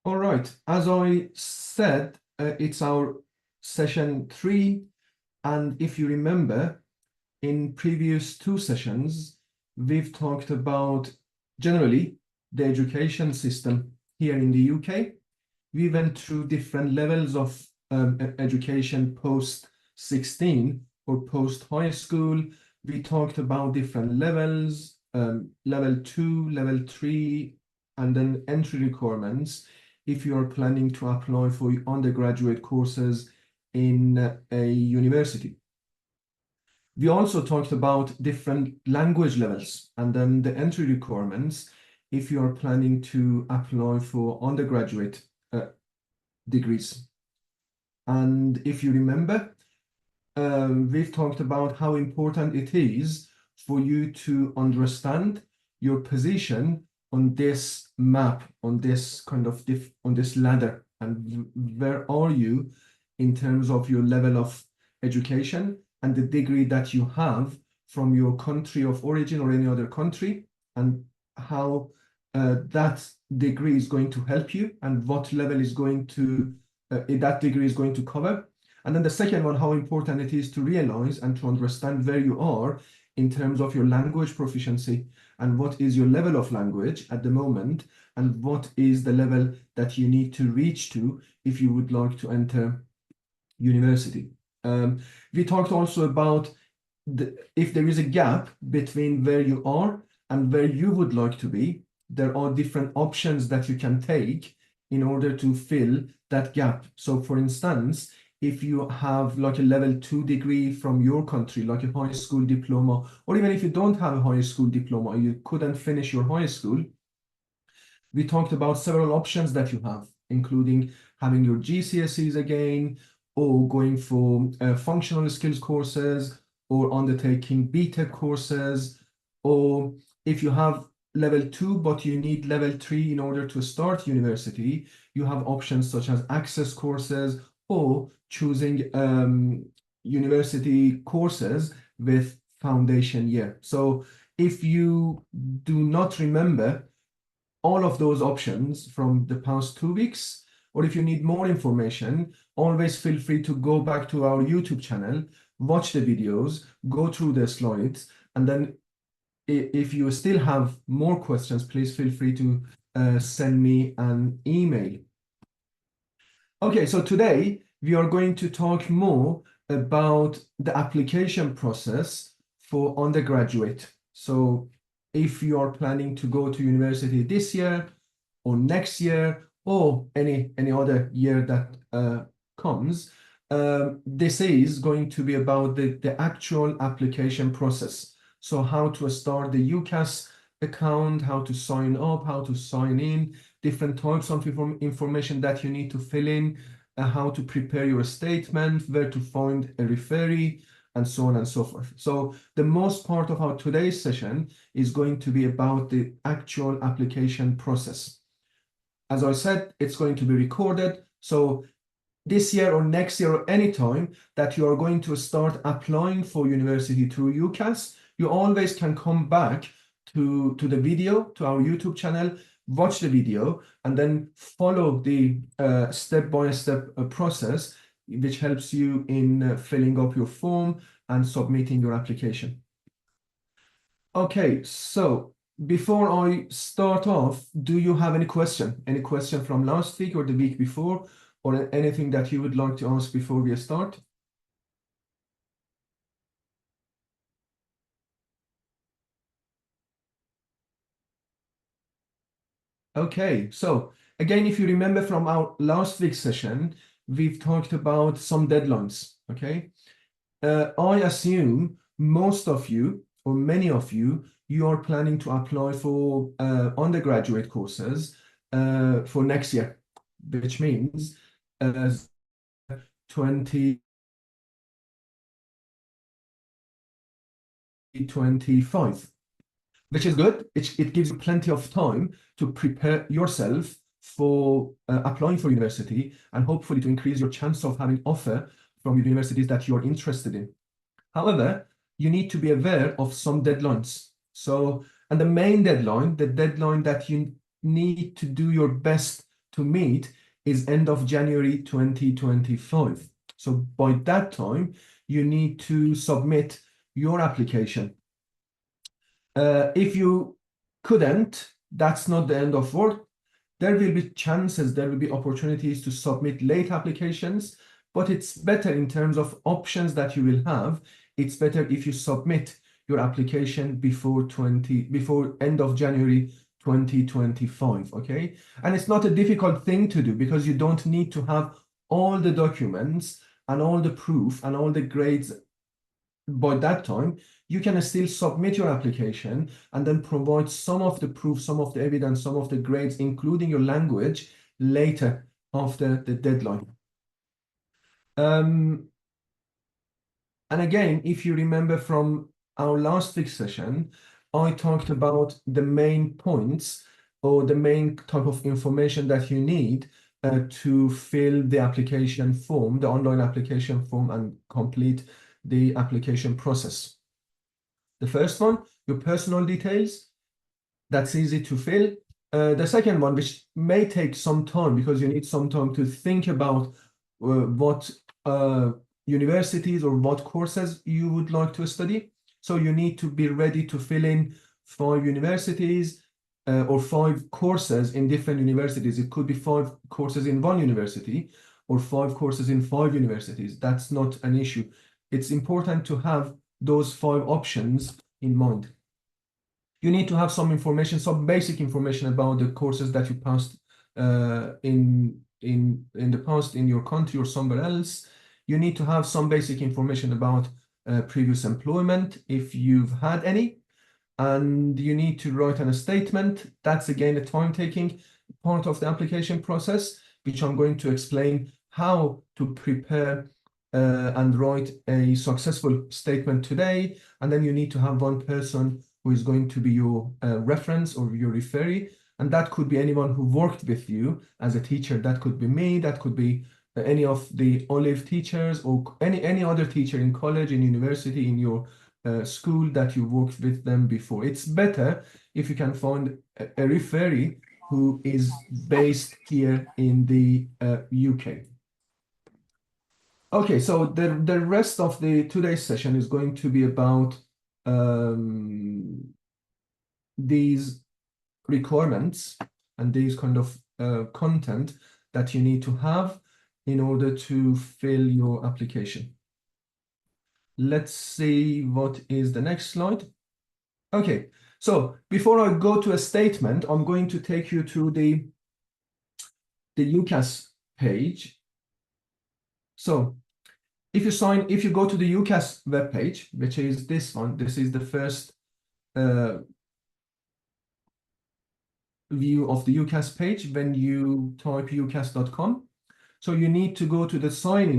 All right, as I said, it's our session 3, and if you remember, in previous 2 sessions, we've talked about generally the education system here in the UK. We went through different levels of education post 16 or post high school. We talked about different levels, level 2, level 3, and then entry requirements if you are planning to apply for undergraduate courses in a university. We also talked about different language levels and then the entry requirements if you are planning to apply for undergraduate degrees. And if you remember, we've talked about how important it is for you to understand your position on this map, on this kind of on this ladder, and where are you in terms of your level of education and the degree that you have from your country of origin or any other country, and how that degree is going to help you and what level is going to that degree is going to cover. And then the second one, how important it is to realize and to understand where you are in terms of your language proficiency and what is your level of language at the moment and what is the level that you need to reach to if you would like to enter university. We talked also about if there is a gap between where you are and where you would like to be, there are different options that you can take in order to fill that gap. So for instance, if you have like a level 2 degree from your country, like a high school diploma, or even if you don't have a high school diploma, you couldn't finish your high school, we talked about several options that you have, including having your GCSEs again, or going for functional skills courses, or undertaking BTEC courses, or if you have level 2, but you need level 3 in order to start university, you have options such as access courses or choosing university courses with foundation year. So if you do not remember all of those options from the past 2 weeks, or if you need more information, always feel free to go back to our YouTube channel, watch the videos, go through the slides, and then if you still have more questions, please feel free to send me an email. Okay, so today we are going to talk more about the application process for undergraduate. So if you are planning to go to university this year or next year or any other year that comes, this is going to be about the actual application process. So how to start the UCAS account, how to sign up, how to sign in, different types of information that you need to fill in, how to prepare your statement, where to find a referee, and so on and so forth. So the most part of our today's session is going to be about the actual application process. As I said, it's going to be recorded. So this year or next year or any time that you are going to start applying for university through UCAS, you always can come back to the video, to our YouTube channel, watch the video, and then follow the step-by-step process, which helps you in filling up your form and submitting your application. Okay, so before I start off, do you have any question? Any question from last week or the week before, or anything that you would like to ask before we start? Okay, so again, if you remember from our last week's session, we've talked about some deadlines, okay? I assume most of you, or many of you, you are planning to apply for undergraduate courses for next year, which means 2025. Which is good. It gives you plenty of time to prepare yourself for applying for university and hopefully to increase your chance of having offer from universities that you're interested in. However, you need to be aware of some deadlines. So, and the main deadline, the deadline that you need to do your best to meet is end of January 2025. So by that time, you need to submit your application. If you couldn't, that's not the end of work. There will be chances, there will be opportunities to submit late applications, but it's better in terms of options that you will have. It's better if you submit your application before end of January 2025, okay? And it's not a difficult thing to do because you don't need to have all the documents and all the proof and all the grades by that time. You can still submit your application and then provide some of the proof, some of the evidence, some of the grades, including your language, later after the deadline. And again, if you remember from our last week's session, I talked about the main points or the main type of information that you need to fill the application form, the online application form, and complete the application process. The first one, your personal details. That's easy to fill. The second one, which may take some time because you need some time to think about what universities or what courses you would like to study. So you need to be ready to fill in 5 universities or 5 courses in different universities. It could be 5 courses in one university or 5 courses in 5 universities. That's not an issue. It's important to have those 5 options in mind. You need to have some information, some basic information about the courses that you passed in the past in your country or somewhere else. You need to have some basic information about previous employment if you've had any, and you need to write a statement. That's again a time-taking part of the application process, which I'm going to explain how to prepare and write a successful statement today. And then you need to have one person who is going to be your reference or your referee. And that could be anyone who worked with you as a teacher. That could be me, that could be any of the Olive teachers or any other teacher in college, in university, in your school that you worked with them before. It's better if you can find a referee who is based here in the UK. Okay, so the rest of the today's session is going to be about these requirements and these kind of content that you need to have in order to fill your application. Let's see what is the next slide. Okay, so before I go to a statement, I'm going to take you to the UCAS page. So if you go to the UCAS webpage, which is this one, this is the first view of the UCAS page when you type ucas.com. So you need to go to the sign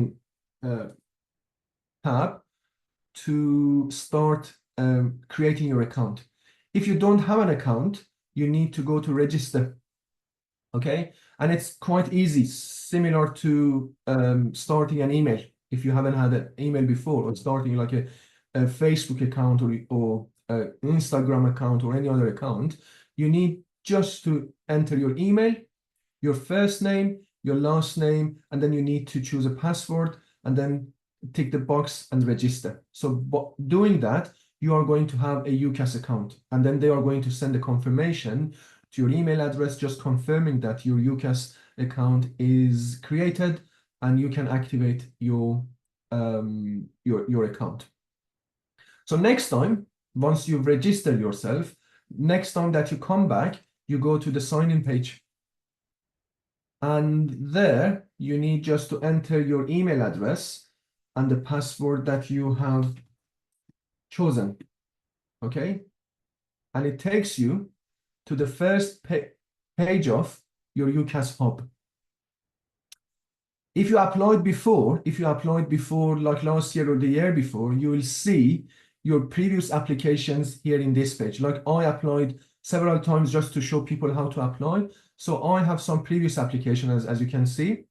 in tab to start creating your account. If you don't have an account, you need to go to register. Okay, and it's quite easy, similar to starting an email. If you haven't had an email before, or starting like a Facebook account or Instagram account or any other account, you need just to enter your email, your first name, your last name, and then you need to choose a password and then tick the box and register. So doing that, you are going to have a UCAS account, and then they are going to send a confirmation to your email address, just confirming that your UCAS account is created and you can activate your account. So next time, once you've registered yourself, next time that you come back, you go to the sign-in page. And there you need just to enter your email address and the password that you have chosen. Okay? And it takes you to the first page of your UCAS hub. If you applied before, like last year or the year before, you will see your previous applications here in this page. Like I applied several times just to show people how to apply. So I have some previous applications, as you can see.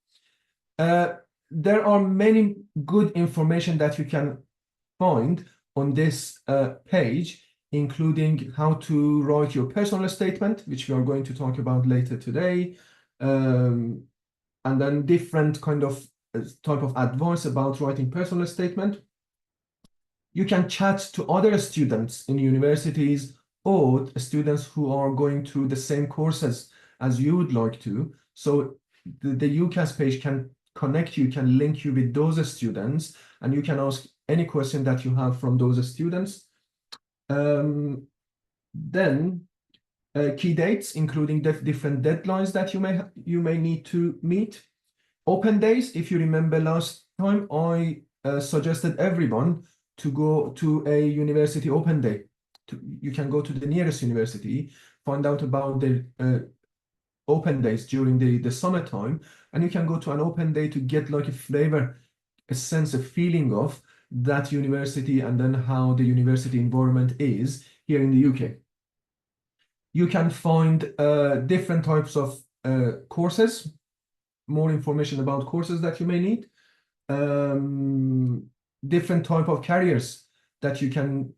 There are many good information that you can find on this page, including how to write your personal statement, which we are going to talk about later today, and then different kind of type of advice about writing personal statement. You can chat to other students in universities or students who are going through the same courses as you would like to. So the UCAS page can connect you, can link you with those students, and you can ask any question that you have from those students. Then key dates, including different deadlines that you may need to meet. Open days, if you remember last time, I suggested everyone to go to a university open day. You can go to the nearest university, find out about the open days during the summertime, and you can go to an open day to get like a flavor, a sense, a feeling of that university and then how the university environment is here in the UK. You can find different types of courses, more information about courses that you may need, different type of careers that you can,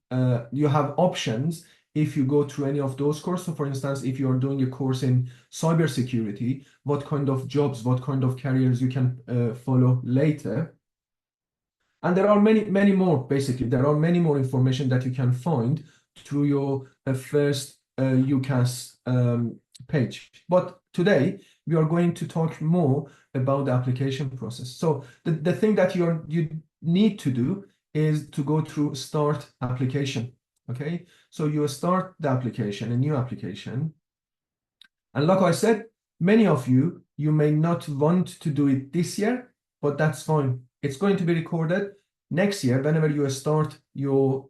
you have options if you go through any of those courses. So for instance, if you are doing a course in cybersecurity, what kind of jobs, what kind of careers you can follow later. And there are many more, basically. There are many more information that you can find through your first UCAS page. But today, we are going to talk more about the application process. So the thing that you need to do is to go through start application, okay? So you start the application, a new application. And like I said, many of you may not want to do it this year, but that's fine. It's going to be recorded next year. Whenever you start your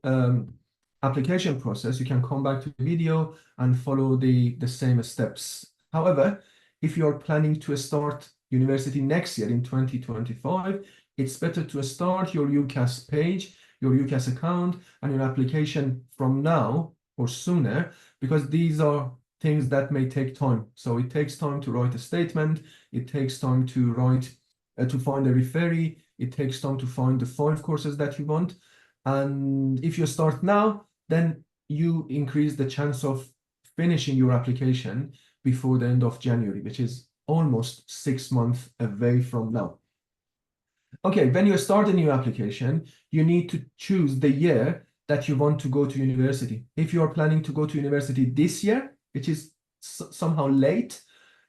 application process, you can come back to the video and follow the same steps. However, if you're planning to start university next year in 2025, it's better to start your UCAS page, your UCAS account, and your application from now or sooner, because these are things that may take time. So it takes time to write a statement. It takes time to write, to find a referee. It takes time to find the 5 courses that you want. And if you start now, then you increase the chance of finishing your application before the end of January, which is almost 6 months away from now. Okay, when you start a new application, you need to choose the year that you want to go to university. If you are planning to go to university this year, which is somehow late,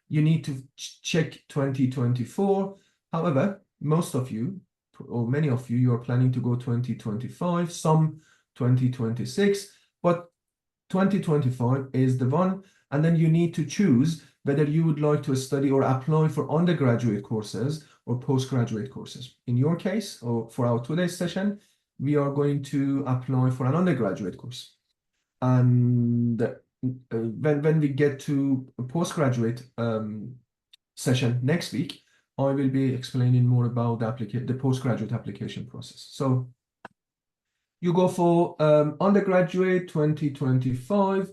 you need to check 2024. However, most of you, or many of you, are planning to go 2025, some 2026, but 2025 is the one. And then you need to choose whether you would like to study or apply for undergraduate courses or postgraduate courses. In your case, or for our today's session, we are going to apply for an undergraduate course. And when we get to a postgraduate session next week, I will be explaining more about the postgraduate application process. So you go for undergraduate 2025,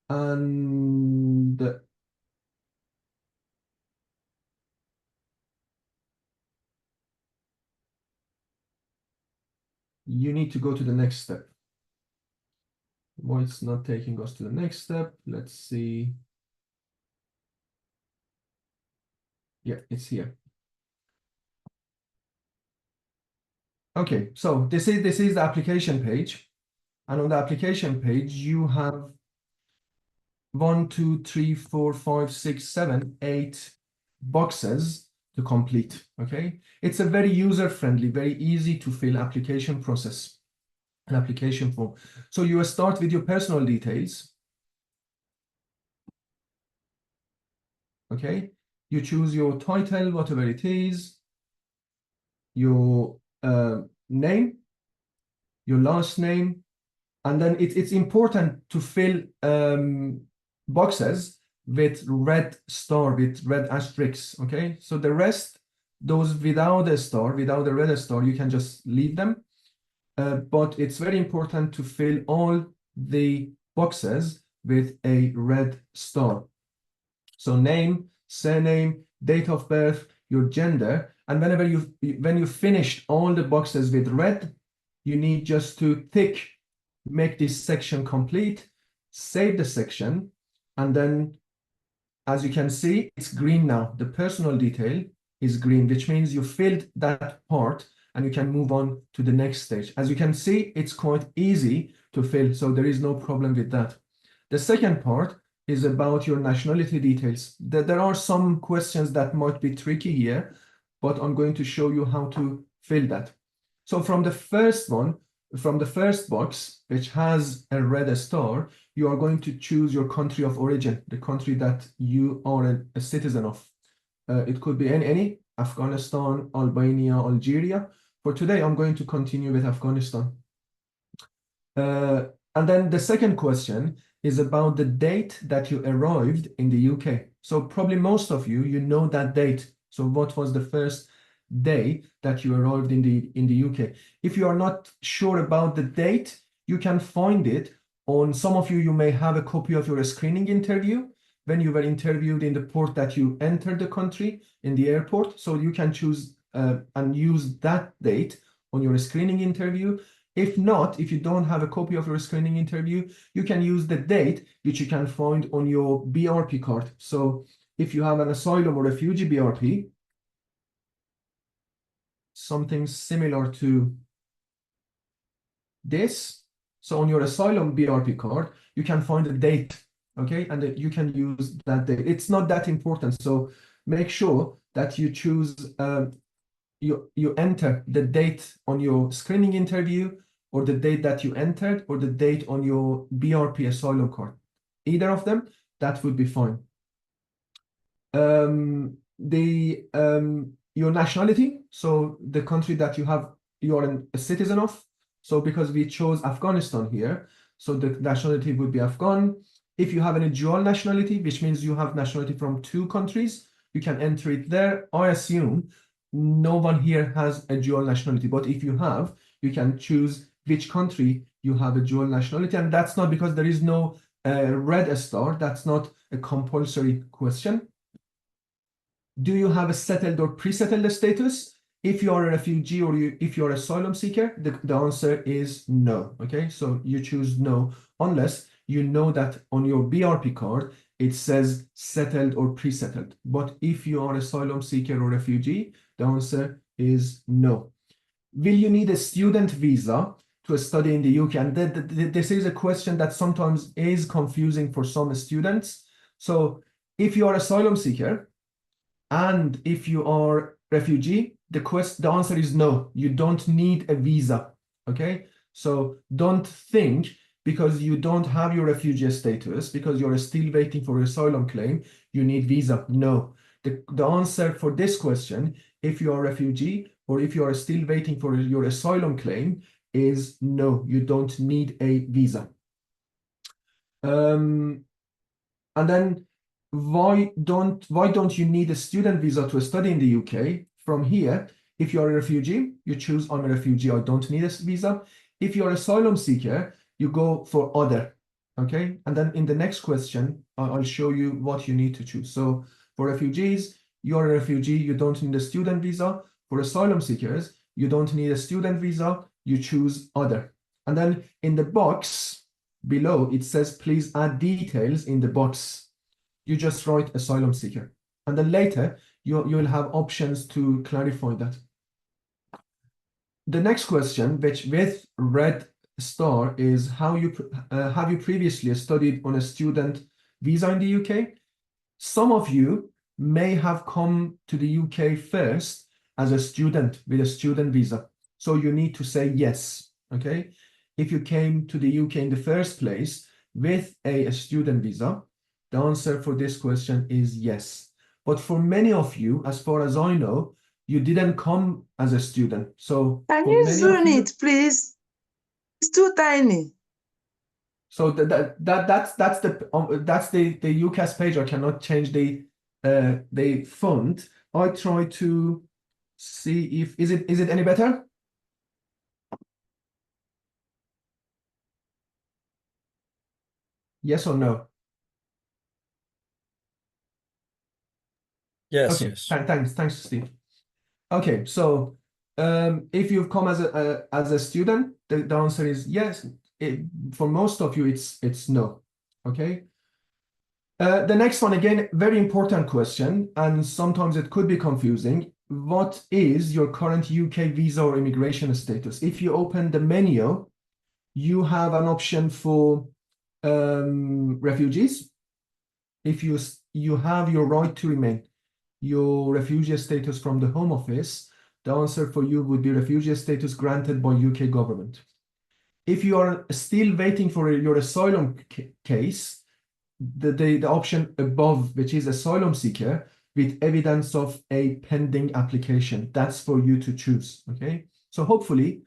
and you need to go to the next step. Why it's not taking us to the next step? Let's see. Yeah, it's here. Okay, so this is the application page, and on the application page you have 1, 2, 3, 4, 5, 6, 7, 8 boxes to complete. Okay, it's a very user-friendly, very easy to fill application process, an application form. So you start with your personal details. Okay, you choose your title, whatever it is, your name, your last name, and then it's important to fill boxes with red star, with red asterisks. Okay, so the rest, those without a star, without a red star, you can just leave them. But it's very important to fill all the boxes with a red star. So name, surname, date of birth, your gender, and when you finished all the boxes with red, you need just to tick, make this section complete, save the section, and then as you can see, it's green now. The personal detail is green, which means you filled that part and you can move on to the next stage. As you can see, it's quite easy to fill, so there is no problem with that. The second part is about your nationality details. There are some questions that might be tricky here, but I'm going to show you how to fill that. So from the first one, from the first box, which has a red star, you are going to choose your country of origin, the country that you are a citizen of. It could be any, Afghanistan, Albania, Algeria. For today, I'm going to continue with Afghanistan. And then the second question is about the date that you arrived in the UK. So probably most of you, you know that date. So what was the first day that you arrived in the UK? If you are not sure about the date, you can find it on, some of you, you may have a copy of your screening interview when you were interviewed in the port that you entered the country in the airport. So you can choose and use that date on your screening interview. If not, if you don't have a copy of your screening interview, you can use the date which you can find on your BRP card. So if you have an asylum or refugee BRP, something similar to this. So on your asylum BRP card, you can find the date, okay? And you can use that date. It's not that important. So make sure that you choose, you enter the date on your screening interview, or the date that you entered, or the date on your BRP asylum card. Either of them, that would be fine. Your nationality, so the country that you are a citizen of. So because we chose Afghanistan here, so the nationality would be Afghan. If you have any dual nationality, which means you have nationality from 2 countries, you can enter it there. I assume no one here has a dual nationality, but if you have, you can choose which country you have a dual nationality. And that's not because there is no red star. That's not a compulsory question. Do you have a settled or pre-settled status? If you are a refugee or if you're an asylum seeker, the answer is no. Okay, so you choose no, unless you know that on your BRP card, it says settled or pre-settled. But if you are an asylum seeker or refugee, the answer is no. Will you need a student visa to study in the UK? And this is a question that sometimes is confusing for some students. So if you are asylum seeker and if you are refugee, the answer is no. You don't need a visa. Okay, so don't think because you don't have your refugee status, because you're still waiting for asylum claim, you need visa. No, the answer for this question, if you are a refugee or if you are still waiting for your asylum claim, is no, you don't need a visa. And then why don't you need a student visa to study in the UK? From here, if you're a refugee, you choose I'm a refugee, I don't need a visa. If you're an asylum seeker, you go for other, okay? And then in the next question, I'll show you what you need to choose. So for refugees, you're a refugee, you don't need a student visa. For asylum seekers, you don't need a student visa, you choose other. And then in the box below, it says, please add details in the box. You just write asylum seeker. And then later, you'll have options to clarify that. The next question, which with red star, is have you previously studied on a student visa in the UK? Some of you may have come to the UK first as a student with a student visa. So you need to say yes, okay? If you came to the UK in the first place with a student visa, the answer for this question is yes. But for many of you, as far as I know, you didn't come as a student. So can you zoom it, please? It's too tiny. So that's the UCAS page. I cannot change the font. I try to see if is it any better? Yes or no? Yes, okay. yes. Thanks, Steve. Okay, so if you've come as a student, the answer is yes. For most of you, it's no. Okay. The next one, again, very important question, and sometimes it could be confusing. What is your current UK visa or immigration status? If you open the menu, you have an option for refugees. If you have your right to remain, your refugee status from the Home Office, the answer for you would be refugee status granted by UK government. If you are still waiting for your asylum case, the option above, which is asylum seeker with evidence of a pending application, that's for you to choose. Okay, so hopefully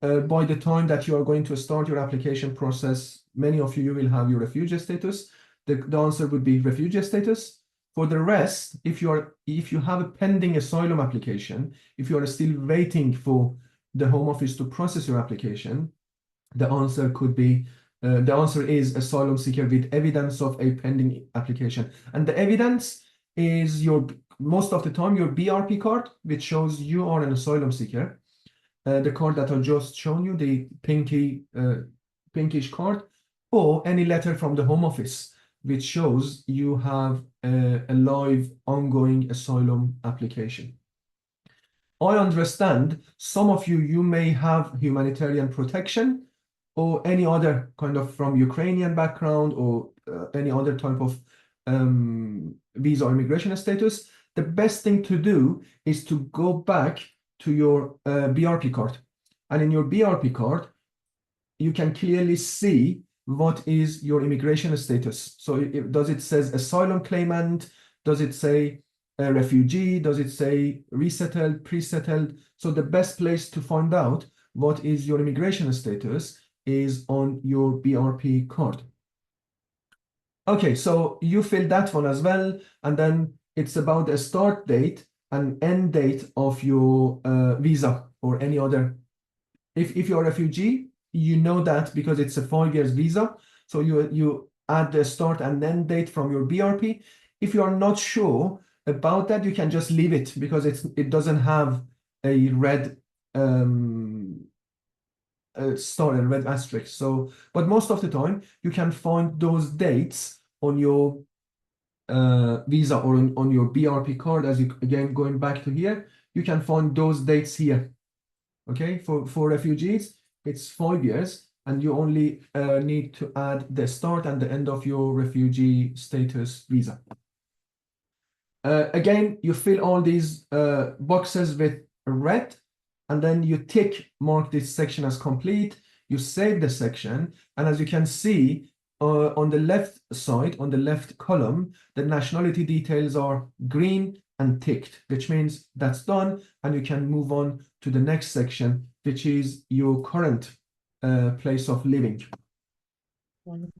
by the time that you are going to start your application process, many of you will have your refugee status. The answer would be refugee status. For the rest, if you have a pending asylum application, if you are still waiting for the Home Office to process your application, the answer could be the answer is asylum seeker with evidence of a pending application. And the evidence is most of the time your BRP card, which shows you are an asylum seeker. The card that I just shown you, the pinkish card, or any letter from the Home Office, which shows you have a live ongoing asylum application. I understand some of you may have humanitarian protection or any other kind of from Ukrainian background or any other type of visa or immigration status. The best thing to do is to go back to your BRP card. And in your BRP card, you can clearly see what is your immigration status. So does it says asylum claimant? Does it say a refugee? Does it say resettled, pre-settled? So the best place to find out what is your immigration status is on your BRP card. Okay, so you fill that one as well, and then it's about the start date and end date of your visa or any other. If you're a refugee, you know that because it's a 5 years visa, so you add the start and end date from your BRP. If you are not sure about that, you can just leave it because it doesn't have a red star and red asterisk. So, but most of the time you can find those dates on your visa or on your BRP card. As you again going back to here, you can find those dates here. Okay, for refugees, it's 5 years, and you only need to add the start and the end of your refugee status visa. Again, you fill all these boxes with red, and then you mark this section as complete. You save the section, and as you can see on the left side, on the left column, the nationality details are green and ticked, which means that's done, and you can move on to the next section, which is your current place of living.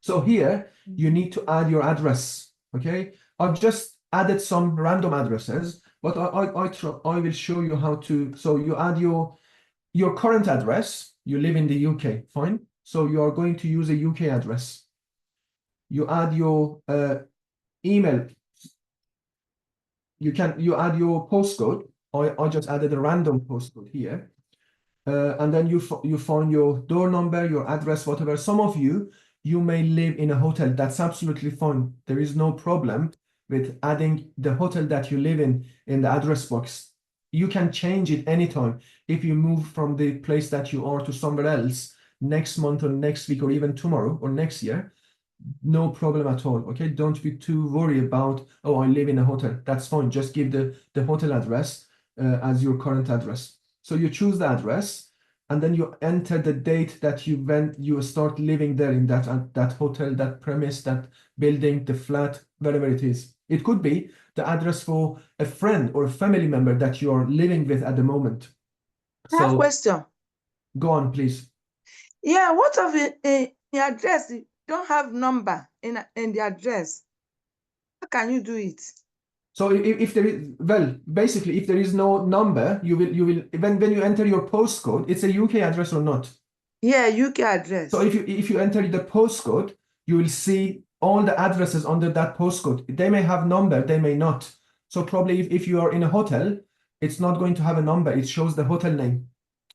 So here you need to add your address. Okay, I've just added some random addresses, but I will show you how to. So you add your current address. You live in the UK, fine. So you are going to use a UK address. You add your email. You add your postcode. I just added a random postcode here, and then you find your door number, your address, whatever. Some of you may live in a hotel. That's absolutely fine. There is no problem with adding the hotel that you live in the address box. You can change it anytime. If you move from the place that you are to somewhere else next month or next week or even tomorrow or next year, no problem at all. Okay, don't be too worried about, oh, I live in a hotel. That's fine. Just give the hotel address as your current address. So you choose the address, and then you enter the date that you start living there in that hotel, that premise, that building, the flat, wherever it is. It could be the address for a friend or a family member that you are living with at the moment. I have a question. Go on, please. Yeah, what of the address? You don't have number in the address. How can you do it? So if there is, well, basically, if there is no number, you will when you enter your postcode, it's a UK address or not? Yeah, UK address. So if you enter the postcode, you will see all the addresses under that postcode. They may have number, they may not. So probably if you are in a hotel, it's not going to have a number. It shows the hotel name.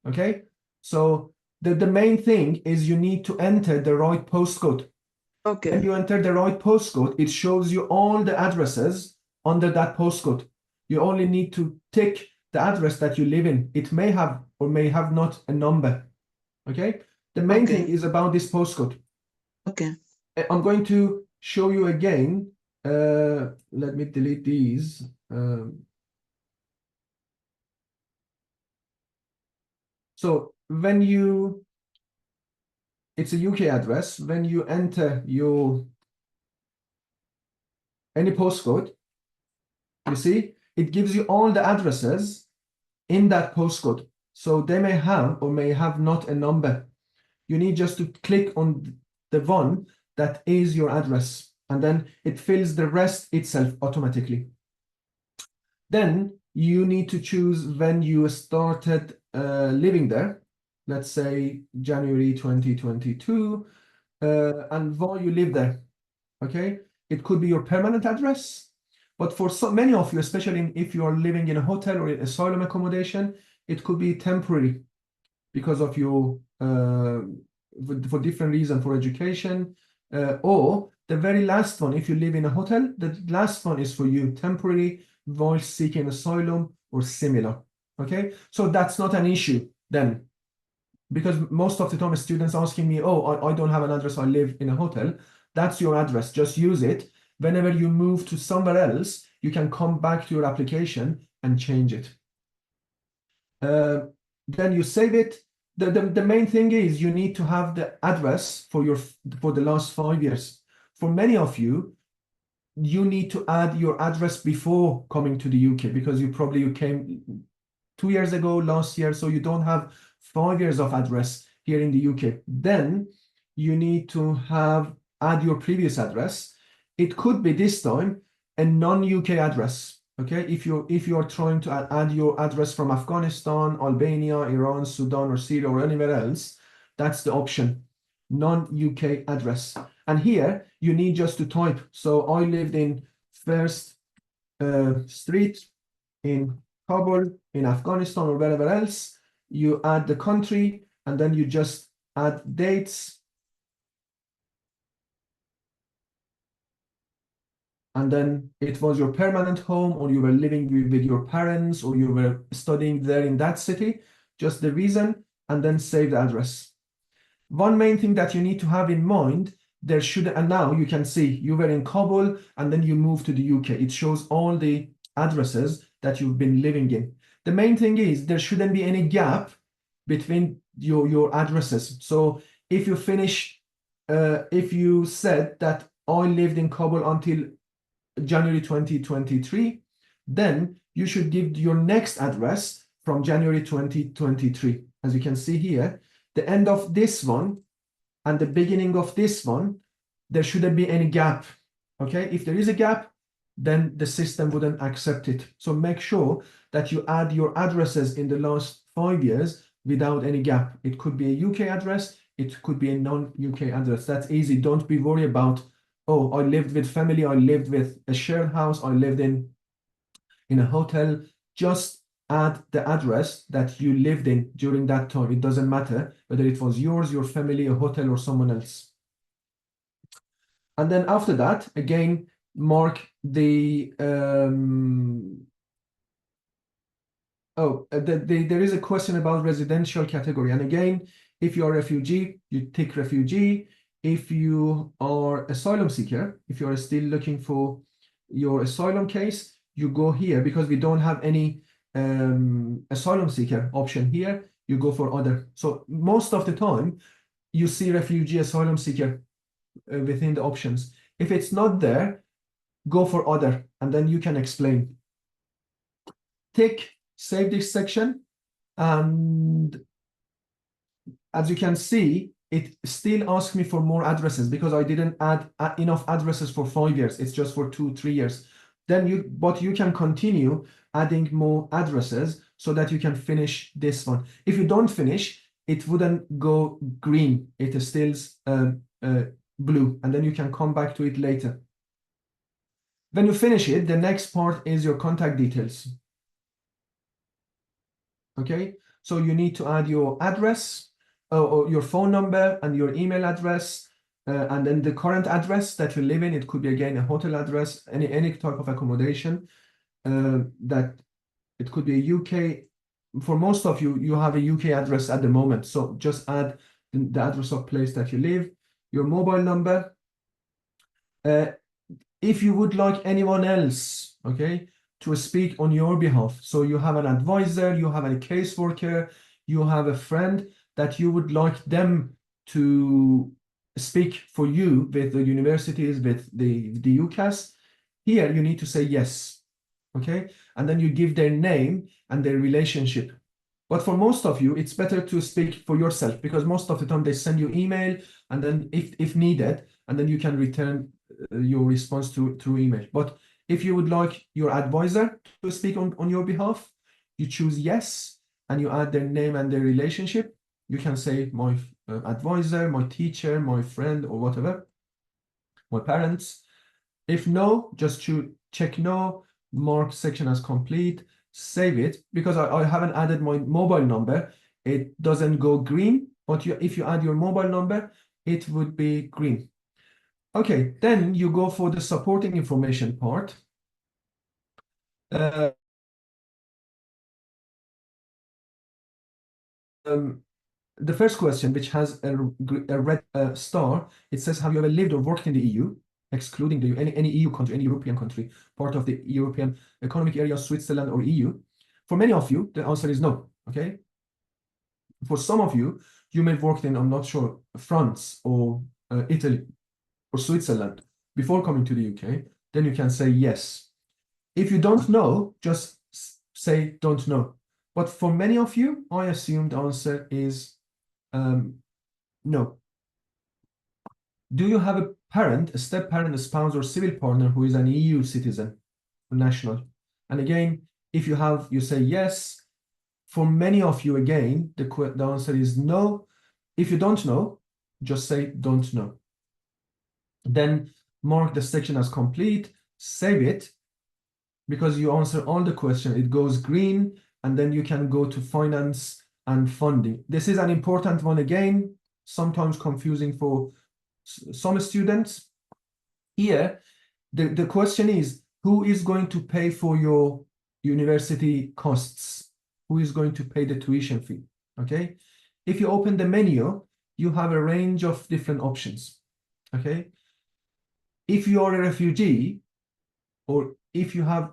Okay. So the main thing is you need to enter the right postcode. Okay. When you enter the right postcode, it shows you all the addresses under that postcode. You only need to tick the address that you live in. It may have or may have not a number. Okay. The main Okay. thing is about this postcode. Okay. I'm going to show you again. Let me delete these. So when you, it's a UK address. When you enter your any postcode, you see, it gives you all the addresses in that postcode. So they may have or may have not a number. You need just to click on the one that is your address, and then it fills the rest itself automatically. Then you need to choose when you started living there. Let's say January 2022, and why you live there. Okay, it could be your permanent address, but for so many of you, especially if you are living in a hotel or in asylum accommodation, it could be temporary because of your for different reasons, for education, or the very last one, if you live in a hotel, the last one is for you, temporary while seeking asylum or similar. Okay, so that's not an issue then, because most of the time students asking me, oh, I don't have an address, I live in a hotel. That's your address, just use it. Whenever you move to somewhere else, you can come back to your application and change it. Then you save it. The main thing is you need to have the address for the last 5 years. For many of you, you need to add your address before coming to the UK, because you came 2 years ago, last year, so you don't have 5 years of address here in the UK. Then you need to add your previous address. It could be this time a non-UK address. Okay, if you are trying to add your address from Afghanistan, Albania, Iran, Sudan, or Syria, or anywhere else, that's the option, non-UK address. And here you need just to type. So I lived in First Street in Kabul, in Afghanistan, or wherever else. You add the country, and then you just add dates. And then it was your permanent home, or you were living with your parents, or you were studying there in that city, just the reason, and then save the address. One main thing that you need to have in mind, and now you can see you were in Kabul and then you moved to the UK. It shows all the addresses that you've been living in. The main thing is there shouldn't be any gap between your addresses. So if you if you said that I lived in Kabul until January 2023, then you should give your next address from January 2023. As you can see here, the end of this one and the beginning of this one, there shouldn't be any gap. Okay, if there is a gap, then the system wouldn't accept it. So make sure that you add your addresses in the last 5 years without any gap. It could be a UK address, it could be a non-UK address. That's easy. Don't be worried about, oh, I lived with family, I lived with a shared house, I lived in a hotel. Just add the address that you lived in during that time. It doesn't matter whether it was yours, your family, a hotel, or someone else. And then after that, again, mark the there is a question about residential category. And again, if you are a refugee, you tick refugee. If you are asylum seeker, if you are still looking for your asylum case, you go here, because we don't have any asylum seeker option here. You go for other. So most of the time, you see refugee, asylum seeker within the options. If it's not there, go for other, and then you can explain. Tick, save this section, and as you can see, it still asks me for more addresses because I didn't add enough addresses for 5 years. It's just for 2-3 years. Then but you can continue adding more addresses so that you can finish this one. If you don't finish, it wouldn't go green. It is still blue, and then you can come back to it later. When you finish it, the next part is your contact details. Okay, so you need to add your address, or your phone number and your email address, and then the current address that you live in. It could be again a hotel address, any type of accommodation. That it could be a UK. For most of you, you have a UK address at the moment. So just add the address of place that you live, your mobile number. If you would like anyone else, okay, to speak on your behalf. So you have an advisor, you have a caseworker, you have a friend that you would like them to speak for you with the universities, with the UCAS. Here you need to say yes, okay? And then you give their name and their relationship. But for most of you, it's better to speak for yourself, because most of the time they send you email, and then if needed, and then you can return your response through email. But if you would like your advisor to speak on your behalf, you choose yes, and you add their name and their relationship. You can say my advisor, my teacher, my friend, or whatever, my parents. If no, just check no, mark section as complete, save it. Because I haven't added my mobile number, it doesn't go green, but if you add your mobile number, it would be green. Okay, then you go for the supporting information part. The first question, which has a red star, it says, have you ever lived or worked in the EU, excluding any EU country, any European country, part of the European Economic Area, Switzerland, or EU? For many of you, the answer is no, okay? For some of you, you may have worked in, I'm not sure, France or Italy or Switzerland before coming to the UK, then you can say yes. If you don't know, just say don't know. But for many of you, I assume the answer is no. Do you have a parent, a step parent, a spouse, or civil partner who is an EU citizen, national? And again, if you have, you say yes. For many of you, again, the answer is no. If you don't know, just say don't know. Then mark the section as complete, save it, because you answer all the question, it goes green, and then you can go to finance and funding. This is an important one again, sometimes confusing for some students. Here, the question is, who is going to pay for your university costs? Who is going to pay the tuition fee? Okay. If you open the menu, you have a range of different options. Okay. If you are a refugee, or if you have,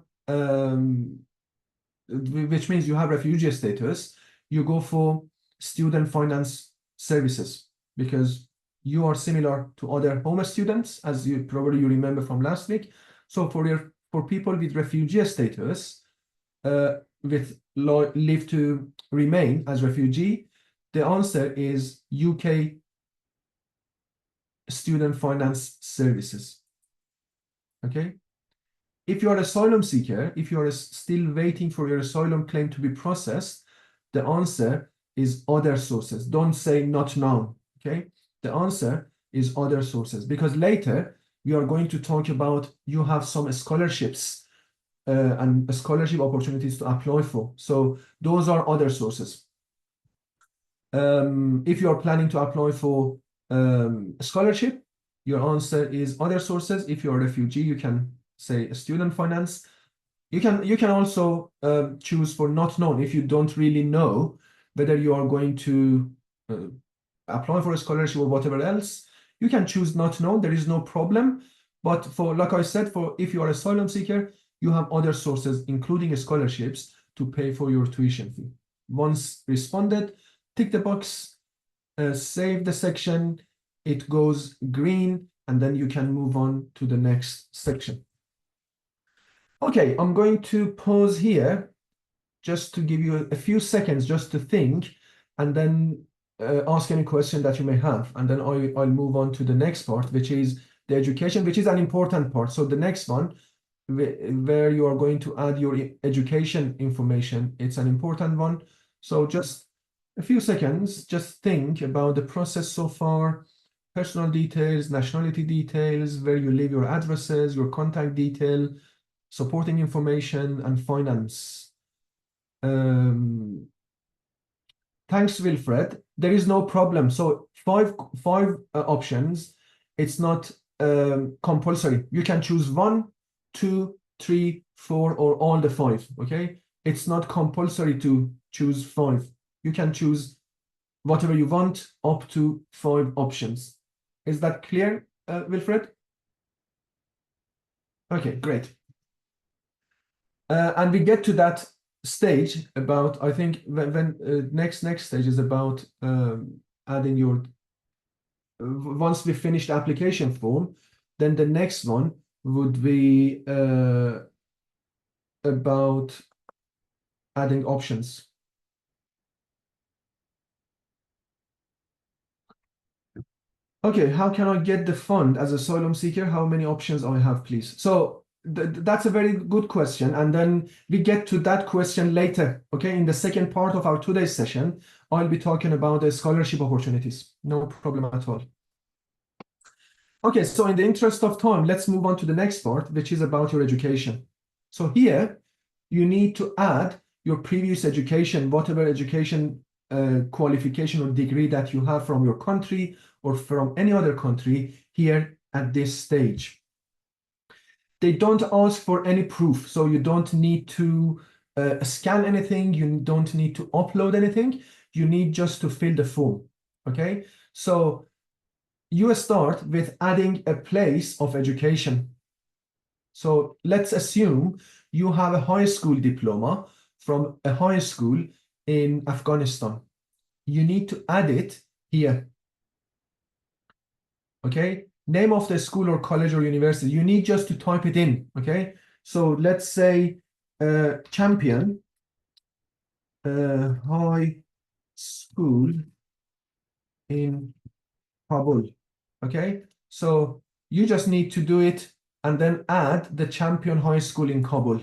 which means you have refugee status, you go for student finance services, because you are similar to other home students, as you probably remember from last week. So for people with refugee status, with leave to remain as refugee, the answer is UK student finance services. Okay. If you are asylum seeker, if you are still waiting for your asylum claim to be processed, the answer is other sources. Don't say not now, okay? The answer is other sources, because later we are going to talk about you have some scholarships and scholarship opportunities to apply for. So those are other sources. If you are planning to apply for a scholarship, your answer is other sources. If you're a refugee, you can say student finance. You can also choose for not known. If you don't really know whether you are going to apply for a scholarship or whatever else, you can choose not known. There is no problem. But for, like I said, for if you are asylum seeker, you have other sources, including scholarships, to pay for your tuition fee. Once responded, tick the box, save the section, it goes green, and then you can move on to the next section. Okay, I'm going to pause here just to give you a few seconds just to think, and then ask any question that you may have. And then I'll move on to the next part, which is the education, which is an important part. So the next one, where you are going to add your education information, it's an important one. So just a few seconds, just think about the process so far, personal details, nationality details, where you live, your addresses, your contact detail, supporting information, and finance. Thanks, Wilfred. There is no problem. So five options. it's not compulsory. You can choose 1, 2, 3, 4, or all the 5. Okay, it's not compulsory to choose 5. You can choose whatever you want, up to 5 options. Is that clear, Wilfred? Okay, great. And we get to that stage about, I think, when next stage is about adding your. Once we finish the application form, then the next one would be about adding options. Okay, how can I get the fund as asylum seeker? How many options I have, please? So that's a very good question. And then we get to that question later. Okay, in the second part of our today's session, I'll be talking about the scholarship opportunities. No problem at all. Okay, so in the interest of time, let's move on to the next part, which is about your education. So here, you need to add your previous education, whatever education qualification or degree that you have from your country or from any other country here at this stage. They don't ask for any proof, so you don't need to scan anything, you don't need to upload anything, you need just to fill the form, okay? So you start with adding a place of education. So let's assume you have a high school diploma from a high school in Afghanistan. You need to add it here. Okay, name of the school or college or university. You need just to type it in. Okay, so let's say Champion High School in Kabul. Okay, so you just need to do it and then add the Champion High School in Kabul.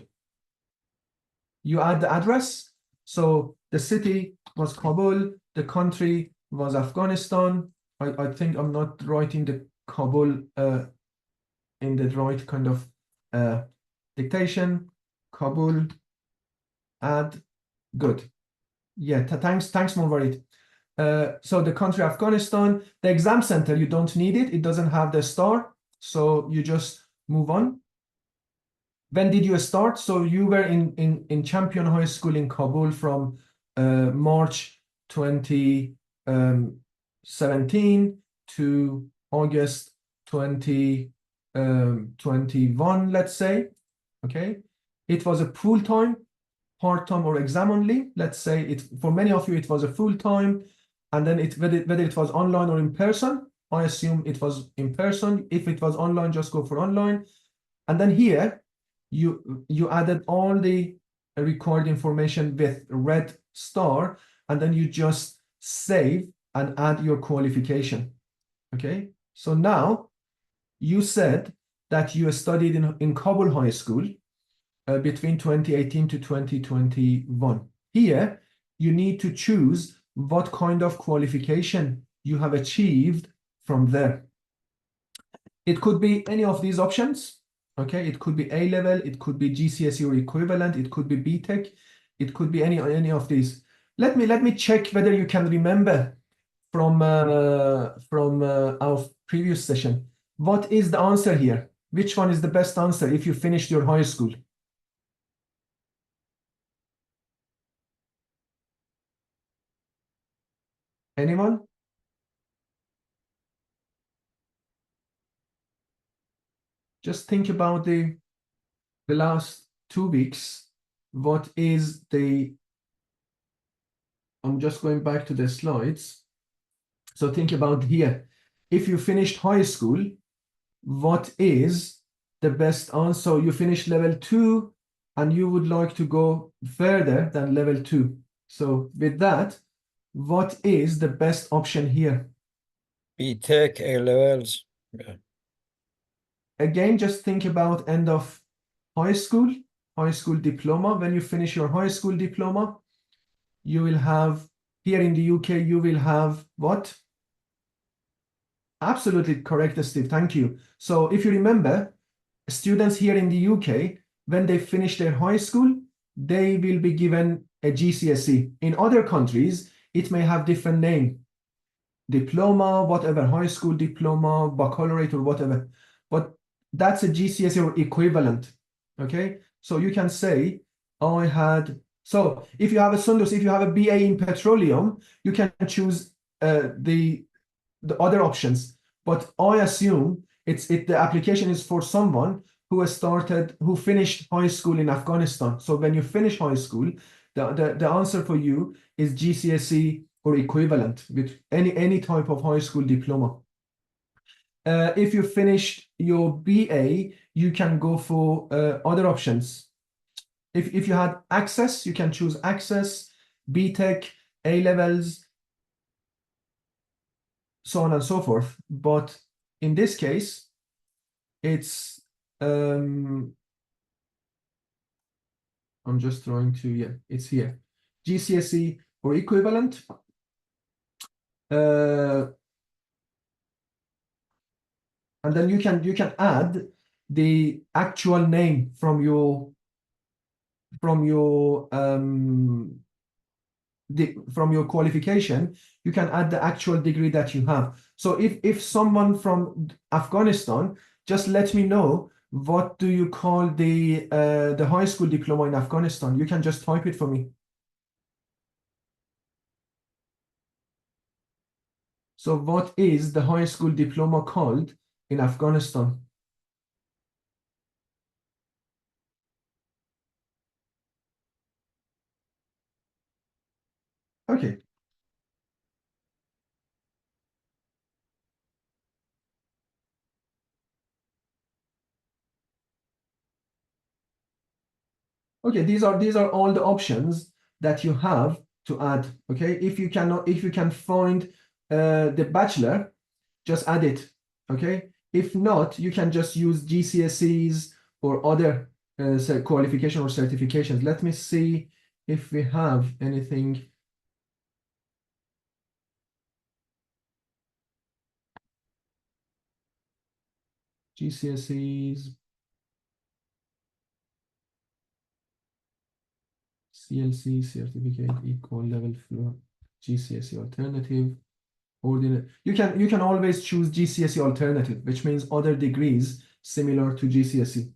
You add the address. So the city was Kabul, the country was Afghanistan. I think I'm not writing the Kabul in the right kind of dictation. Kabul, add, good. Yeah, thanks, Movarit. So the country Afghanistan, the exam center, you don't need it. It doesn't have the star. So you just move on. When did you start? So you were in Champion High School in Kabul from March 2017 to August 2021, let's say. Okay, it was a full-time, part-time, or exam only. Let's say it for many of you it was a full-time, and then whether it was online or in person. I assume it was in person. If it was online, just go for online. And then here you added all the required information with red star, and then you just save and add your qualification. Okay, so now you said that you studied in Kabul High School between 2018 to 2021. Here you need to choose what kind of qualification you have achieved from there. It could be any of these options. Okay, it could be A level, it could be GCSE or equivalent, it could be BTech, it could be any of these. Let me check whether you can remember from our previous session. What is the answer here? Which one is the best answer if you finished your high school? Anyone? Just think about the last 2 weeks. What is the, I'm just going back to the slides. So think about here. If you finished high school, what is the best answer? You finished level 2 and you would like to go further than level 2. So with that, what is the best option here? BTech, A levels. Yeah. Again, just think about end of high school diploma. When you finish your high school diploma, you will have, here in the UK, you will have what? Absolutely correct, Steve. Thank you. So if you remember, students here in the UK, when they finish their high school, they will be given a GCSE. In other countries, it may have different name. diploma, whatever, high school diploma, baccalaureate or whatever. But that's a GCSE or equivalent. Okay, so you can say I had. So if you have a Sundus, if you have a BA in petroleum, you can choose the other options. But I assume the application is for someone who finished high school in Afghanistan. So when you finish high school, the answer for you is GCSE or equivalent with any type of high school diploma. If you finished your BA, you can go for other options. If you had access, you can choose access, BTech, A levels, so on and so forth. But in this case, it's I'm just trying to, yeah, it's here. GCSE or equivalent. And then you can add the actual name from your qualification. You can add the actual degree that you have. So if someone from Afghanistan, just let me know, what do you call the high school diploma in Afghanistan? You can just type it for me. So what is the high school diploma called in Afghanistan? Okay. Okay, these are all the options that you have to add. Okay, if you can find the bachelor, just add it. Okay, if not, you can just use GCSEs or other qualification or certifications. Let me see if we have anything. GCSEs, CLC certificate, equal level for GCSE alternative. You can always choose GCSE alternative, which means other degrees similar to GCSE.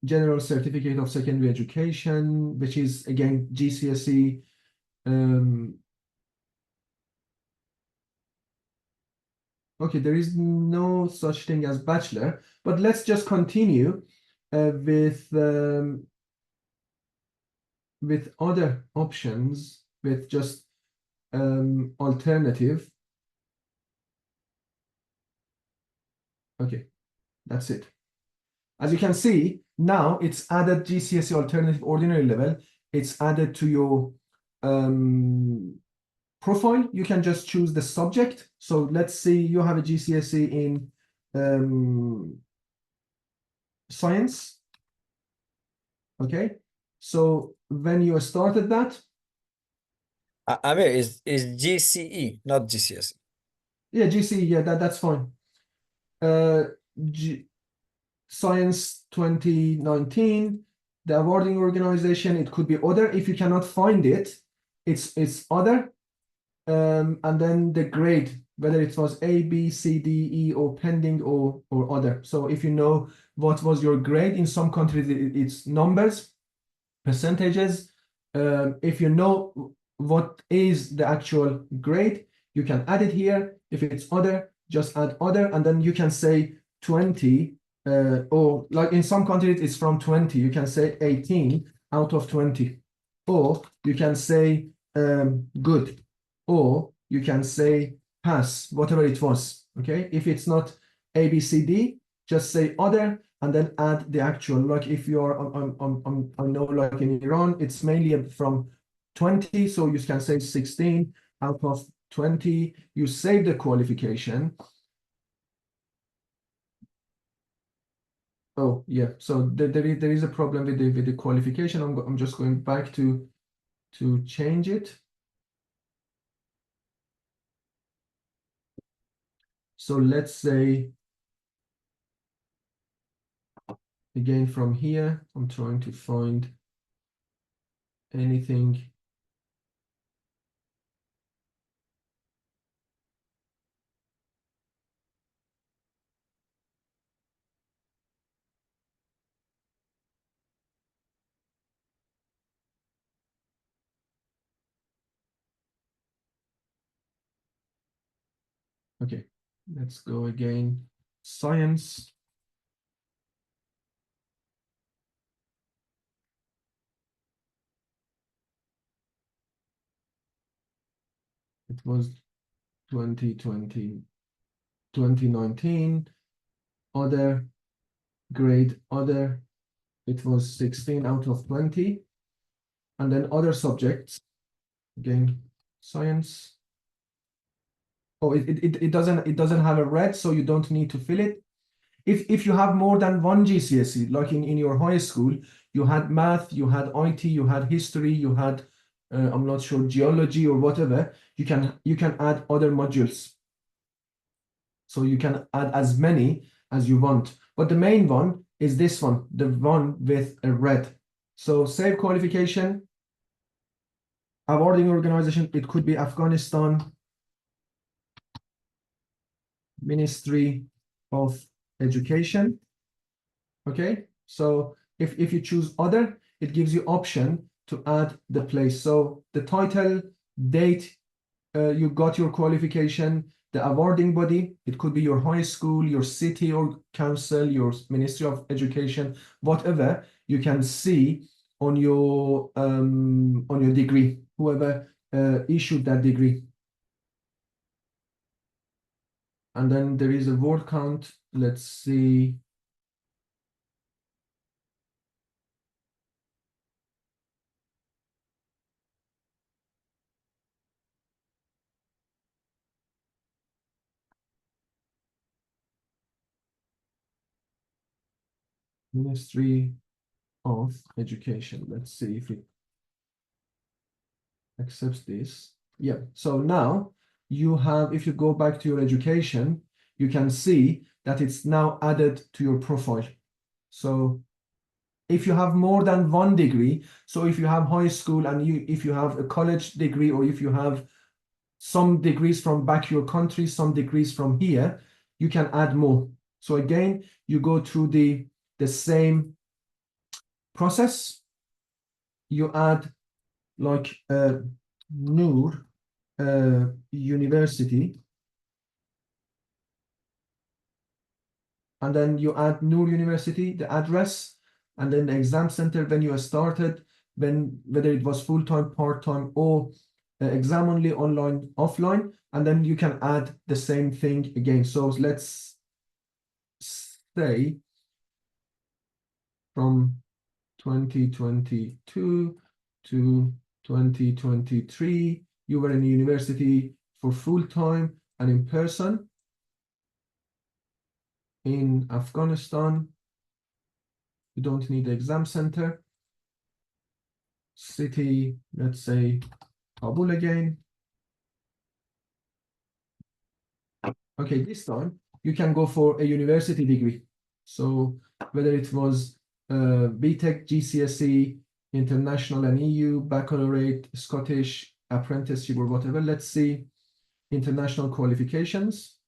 General Certificate of Secondary Education, which is again GCSE. Okay, there is no such thing as bachelor, but let's just continue with other options, with just alternative. Okay, that's it. As you can see, now it's added GCSE alternative ordinary level. It's added to your profile. You can just choose the subject. So let's say you have a GCSE in science. Okay, so when you started that, Amir, is GCE, not GCSE. yeah, GCE, yeah, that's fine. Science 2019, the awarding organization, it could be other. If you cannot find it, it's other. And then the grade, whether it was A, B, C, D, E, or pending or other. So if you know what was your grade, in some countries it's numbers, percentages. If you know what is the actual grade, you can add it here. If it's other, just add other, and then you can say 20, or like in some countries it's from 20, you can say 18 out of 20, or you can say good, or you can say pass, whatever it was. Okay, if it's not A, B, C, D, just say other and then add the actual. Like if you're I know, like in Iran, it's mainly from 20, so you can say 16 out of 20. You save the qualification. Oh yeah, so there is a problem with the qualification. I'm just going back to change it. So let's say, again from here, I'm trying to find anything. Okay, let's go again. Science. It was 2020, 2019. Other, grade other. It was 16 out of 20. And then other subjects. Again, science. Oh, it doesn't have a red, so you don't need to fill it. If you have more than one GCSE, like in your high school, you had math, you had IT, you had history, you had I'm not sure, geology or whatever, you can add other modules. So you can add as many as you want. But the main one is this one, the one with a red. So save qualification, awarding organization, it could be Afghanistan Ministry of Education. Okay, so if you choose other, it gives you option to add the place. So the title, date, you got your qualification, the awarding body, it could be your high school, your city or council, your Ministry of Education, whatever you can see on your degree, whoever issued that degree. And then there is a word count. Let's see. Ministry of Education. Let's see if it accepts this. Yeah, so now you have, if you go back to your education, you can see that it's now added to your profile. So if you have more than one degree, so if you have high school and if you have a college degree, or if you have some degrees from back your country, some degrees from here, you can add more. So again, you go through the same process. You add like Noor University, and then you add Noor University, the address, and then the exam center when you started, whether it was full-time, part-time, or exam only, online, offline, and then you can add the same thing again. So let's say from 2022 to 2023, you were in university for full-time and in person in Afghanistan. You don't need the exam center. City, let's say Kabul again. Okay, this time you can go for a university degree. So whether it was BTEC, GCSE, international and EU, baccalaureate, Scottish, apprenticeship, or whatever. Let's see international qualifications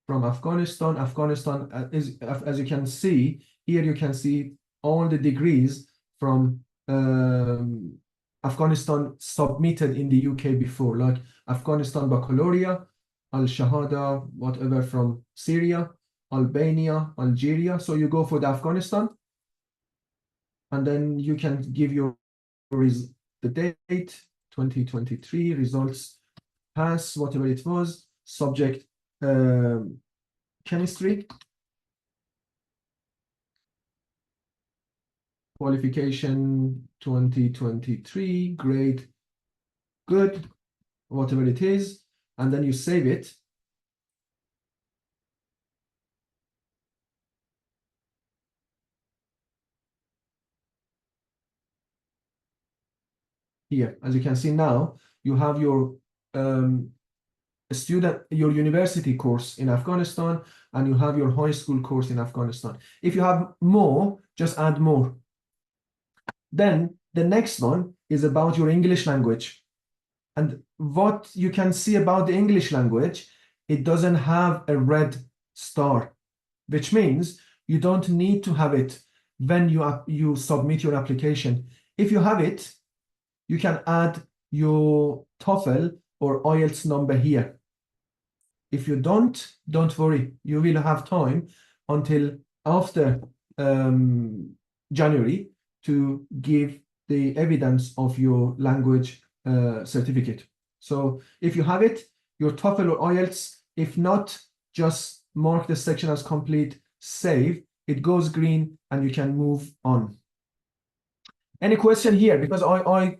from Afghanistan. Afghanistan, as you can see, here you can see all the degrees from Afghanistan submitted in the UK before, like Afghanistan Baccalaureate, Al-Shahada, whatever from Syria, Albania, Algeria. So you go for the Afghanistan, and then you can give your the date, 2023, results, pass, whatever it was, subject, chemistry, qualification 2023, grade good, whatever it is, and then you save it. Here, as you can see now, you have your your university course in Afghanistan, and you have your high school course in Afghanistan. If you have more, just add more. Then the next one is about your English language. And what you can see about the English language, it doesn't have a red star, which means you don't need to have it when you submit your application. If you have it, you can add your TOEFL or IELTS number here. If you don't worry. You will have time until after January to give the evidence of your language certificate. So if you have it, your TOEFL or IELTS, if not, just mark the section as complete, save, it goes green, and you can move on. Any question here? Because I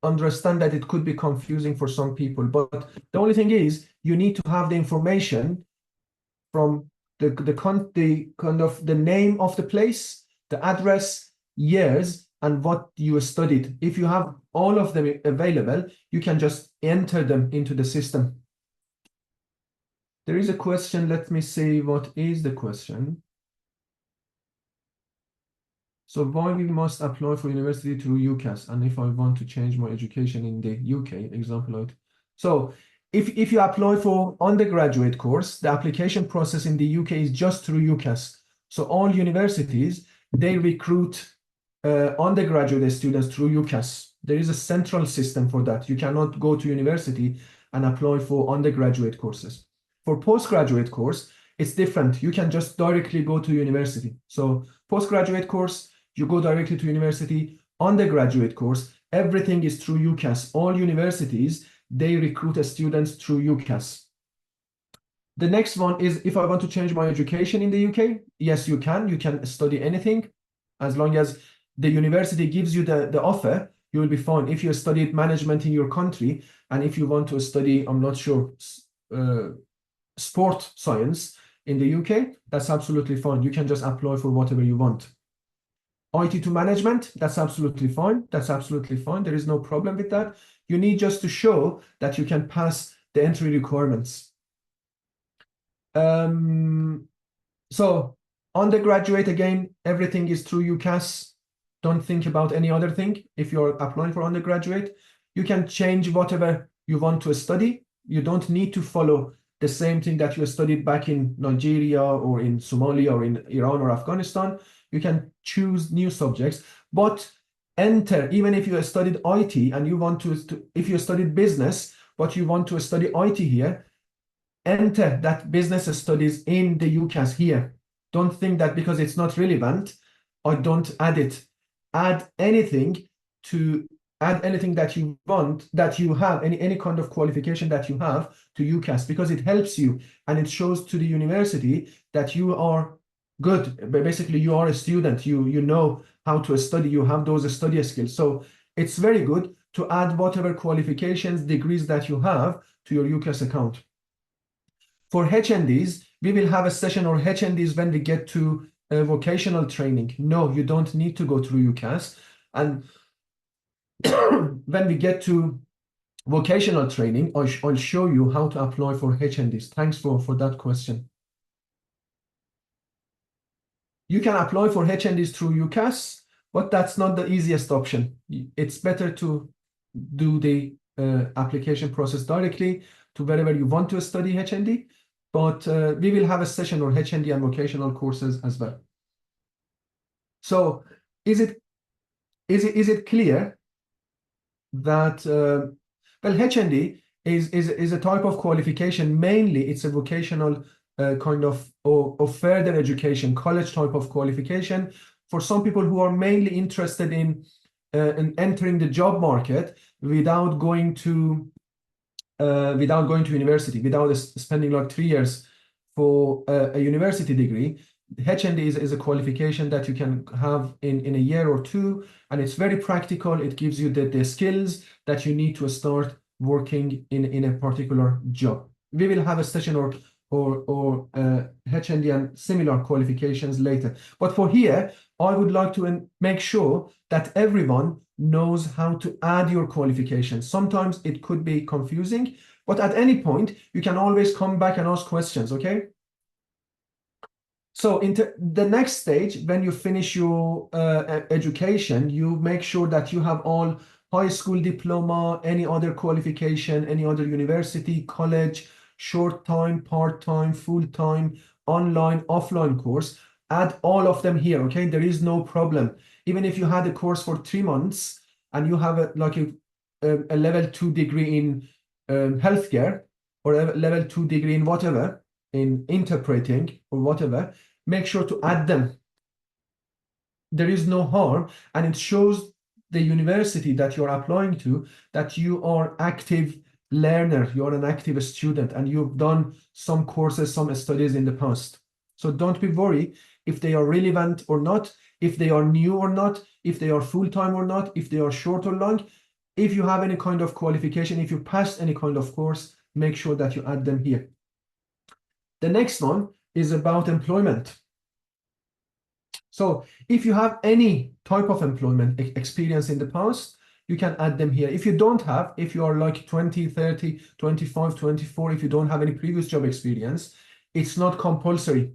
understand that it could be confusing for some people, but the only thing is you need to have the information from the kind of the name of the place, the address, years, and what you studied. If you have all of them available, you can just enter them into the system. There is a question. Let me see what is the question. So why we must apply for university through UCAS, and if I want to change my education in the UK, example. So if you apply for undergraduate course, the application process in the UK is just through UCAS. So all universities, they recruit undergraduate students through UCAS. There is a central system for that. You cannot go to university and apply for undergraduate courses. For postgraduate course, it's different. You can just directly go to university. So postgraduate course, you go directly to university. Undergraduate course, everything is through UCAS. All universities, they recruit students through UCAS. The next one is, if I want to change my education in the UK, yes, you can. You can study anything as long as the university gives you the offer, you will be fine. If you studied management in your country, and if you want to study, I'm not sure, sport science in the UK, that's absolutely fine. You can just apply for whatever you want. IT to management, that's absolutely fine. That's absolutely fine. There is no problem with that. You need just to show that you can pass the entry requirements. So undergraduate, again, everything is through UCAS. Don't think about any other thing. If you're applying for undergraduate, you can change whatever you want to study. You don't need to follow the same thing that you studied back in Nigeria or in Somalia or in Iran or Afghanistan. You can choose new subjects, but enter, even if you studied IT and you want to, if you studied business, but you want to study IT here, enter that business studies in the UCAS here. Don't think that because it's not relevant, I don't add it. Add anything that you want, that you have, any kind of qualification that you have to UCAS, because it helps you and it shows to the university that you are good. But basically, you are a student, you know how to study, you have those study skills. So it's very good to add whatever qualifications, degrees that you have to your UCAS account. For HNDs, we will have a session or HNDs when we get to vocational training. No, you don't need to go through UCAS. And when we get to vocational training, I'll show you how to apply for HNDs. Thanks for that question. You can apply for HNDs through UCAS, but that's not the easiest option. It's better to do the application process directly to wherever you want to study HND, but we will have a session on HND and vocational courses as well. So is it clear that well, HND is a type of qualification. Mainly it's a vocational kind of or further education, college type of qualification for some people who are mainly interested in entering the job market without going to university, without spending like 3 years for a university degree. HND is a qualification that you can have in a year or two, and it's very practical. It gives you the skills that you need to start working in a particular job. We will have a session or HND and similar qualifications later. But for here, I would like to make sure that everyone knows how to add your qualifications. Sometimes it could be confusing, but at any point, you can always come back and ask questions, okay? So into the next stage, when you finish your education, you make sure that you have all high school diploma, any other qualification, any other university, college, short time, part-time, full-time, online, offline course, add all of them here, okay? There is no problem. Even if you had a course for 3 months and you have a level 2 degree in healthcare, or a level 2 degree in whatever, in interpreting or whatever, make sure to add them. There is no harm, and it shows the university that you're applying to that you are active learner, you're an active student, and you've done some courses, some studies in the past. So don't be worried if they are relevant or not, if they are new or not, if they are full-time or not, if they are short or long. If you have any kind of qualification, if you passed any kind of course, make sure that you add them here. The next one is about employment. So if you have any type of employment experience in the past, you can add them here. If you don't have, if you are like 20, 30, 25, 24, if you don't have any previous job experience, it's not compulsory.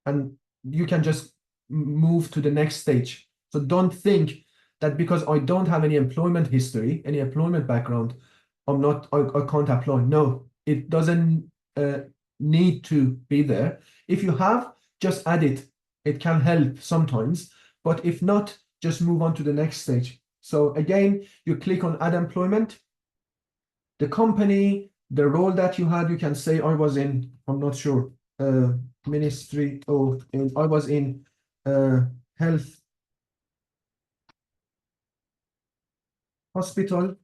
And you can just move to the next stage. So don't think that because I don't have any employment history, any employment background, I can't apply. No, it doesn't need to be there. If you have, just add it. It can help sometimes, but if not, just move on to the next stage. So again, you click on add employment. The company, the role that you had, you can say I was in, I'm not sure, ministry, or I was in health hospital.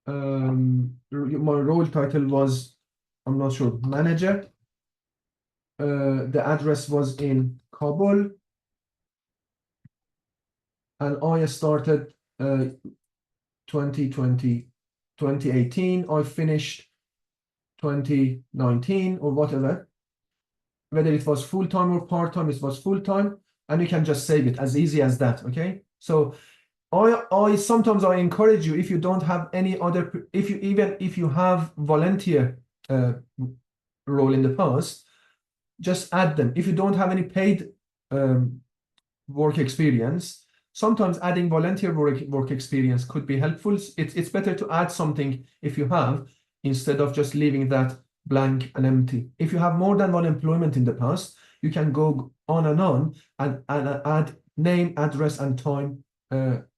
My role title was, I'm not sure, manager. The address was in Kabul, and I started 2018. I finished 2019 or whatever. Whether it was full-time or part-time, it was full-time, and you can just save it as easy as that. Okay, so I sometimes I encourage you, if you don't have any other, even if you have volunteer role in the past, just add them. If you don't have any paid work experience, sometimes adding volunteer work experience could be helpful. It's better to add something if you have, instead of just leaving that blank and empty. If you have more than one employment in the past, you can go on and add name, address, and time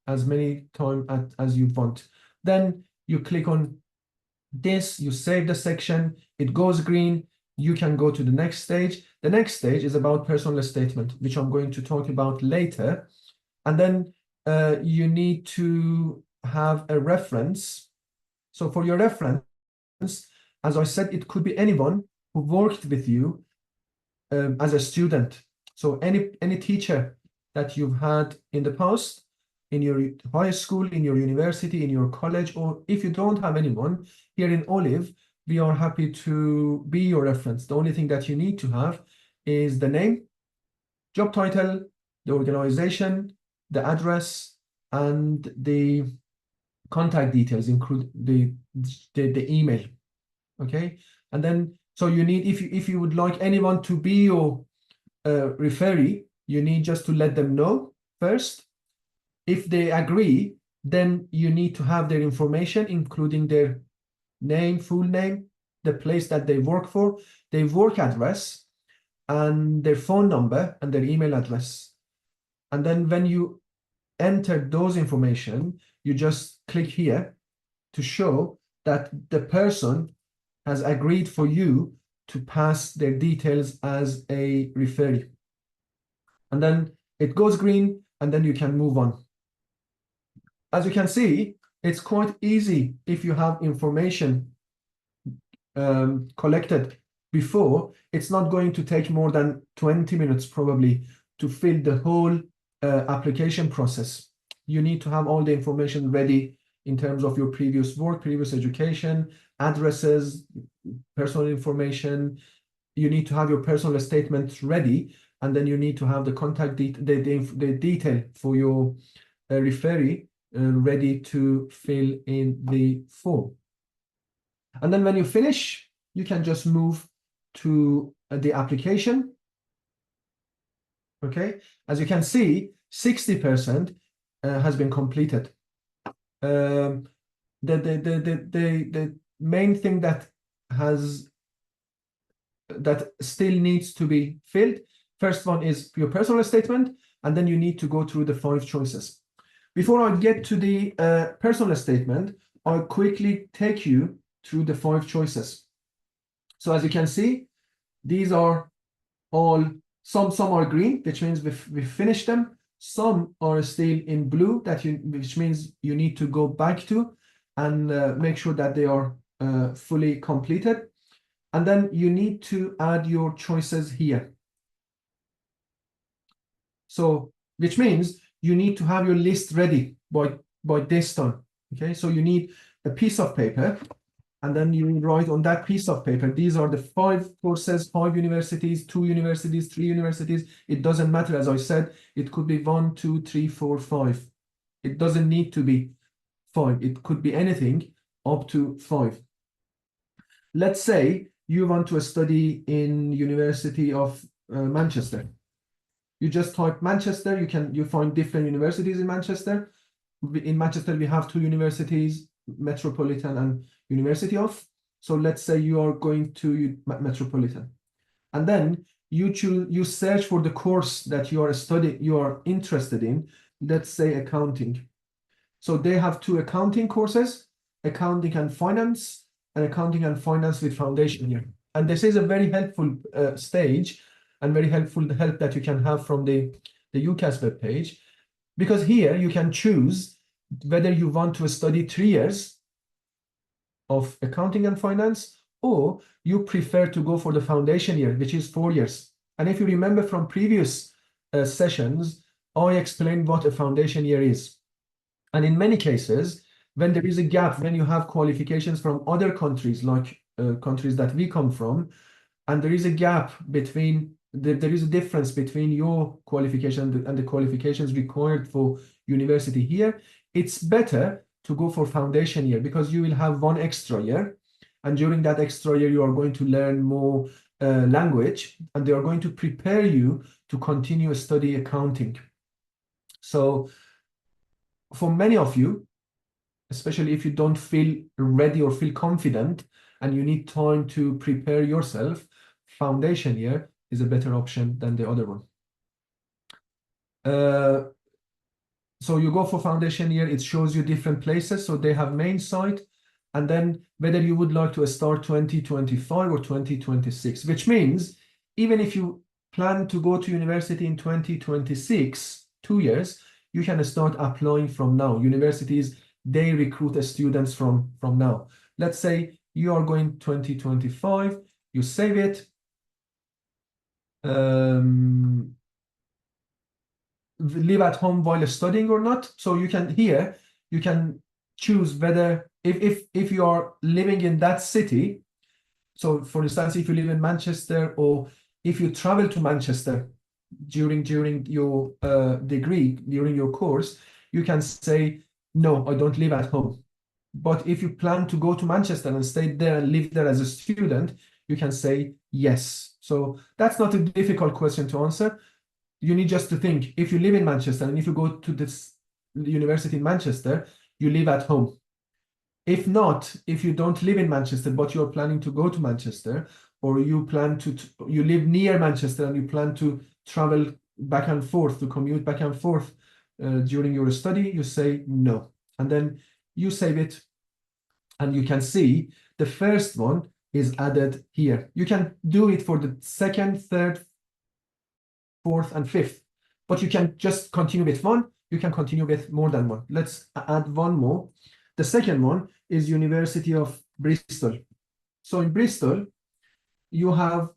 as many times as you want. Then you click on this, you save the section, it goes green, you can go to the next stage. The next stage is about personal statement, which I'm going to talk about later. And then you need to have a reference. So for your reference, as I said, it could be anyone who worked with you as a student. So any teacher that you've had in the past, in your high school, in your university, in your college, or if you don't have anyone, here in Olive, we are happy to be your reference. The only thing that you need to have is the name, job title, the organization, the address, and the contact details, include the email. Okay, and then so you need, if you would like anyone to be your referee, you need just to let them know first. If they agree, then you need to have their information, including their name, full name, the place that they work for, their work address, and their phone number and their email address. And then when you enter those information, you just click here to show that the person has agreed for you to pass their details as a referee. And then it goes green, and then you can move on. As you can see, it's quite easy if you have information collected before. It's not going to take more than 20 minutes probably to fill the whole application process. You need to have all the information ready in terms of your previous work, previous education, addresses, personal information. You need to have your personal statement ready, and then you need to have the contact the detail for your referee ready to fill in the form. And then when you finish, you can just move to the application. Okay, as you can see, 60% has been completed. The main thing that still needs to be filled, first one is your personal statement, and then you need to go through the 5 choices. Before I get to the personal statement, I'll quickly take you through the 5 choices. So as you can see, these are all, some are green, which means we've finished them. Some are still in blue, which means you need to go back to and make sure that they are fully completed. And then you need to add your choices here. So, which means you need to have your list ready by this time. Okay, so you need a piece of paper, and then you write on that piece of paper, these are the 5 courses, 5 universities, 2 universities, 3 universities. It doesn't matter, as I said, it could be 1, 2, 3, 4, 5. It doesn't need to be 5. It could be anything up to 5. Let's say you want to study in University of Manchester. You just type Manchester, you find different universities in Manchester. In Manchester, we have 2 universities, Metropolitan and University of. So let's say you are going to Metropolitan. And then you search for the course that you are interested in, let's say accounting. So they have 2 accounting courses, accounting and finance with foundation year. And this is a very helpful stage and very helpful help that you can have from the UCAS web page, because here you can choose whether you want to study 3 years of accounting and finance, or you prefer to go for the foundation year, which is 4 years. And if you remember from previous sessions, I explained what a foundation year is. And in many cases, when there is a gap, when you have qualifications from other countries, like countries that we come from, and there is a gap between, there is a difference between your qualification and the qualifications required for university here, it's better to go for foundation year, because you will have 1 extra year. And during that extra year, you are going to learn more language, and they are going to prepare you to continue study accounting. So for many of you, especially if you don't feel ready or feel confident and you need time to prepare yourself, foundation year is a better option than the other one. So you go for foundation year, it shows you different places. So they have main site, and then whether you would like to start 2025 or 2026, which means even if you plan to go to university in 2026, 2 years, you can start applying from now. Universities, they recruit students from now. Let's say you are going 2025, you save it. Live at home while studying or not. So you can here, you can choose whether if you are living in that city. So for instance, if you live in Manchester, or if you travel to Manchester during your degree, during your course, you can say, no, I don't live at home. But if you plan to go to Manchester and stay there and live there as a student, you can say yes. So that's not a difficult question to answer. You need just to think, if you live in Manchester and if you go to this university in Manchester, you live at home. If not, if you don't live in Manchester, but you're planning to go to Manchester, or you plan to, you live near Manchester and you plan to travel back and forth, to commute back and forth during your study, you say no. And then you save it, and you can see the first one is added here. You can do it for the 2nd, 3rd, 4th, and 5th, but you can just continue with 1. You can continue with more than 1. Let's add 1 more. The second one is University of Bristol. So in Bristol, you have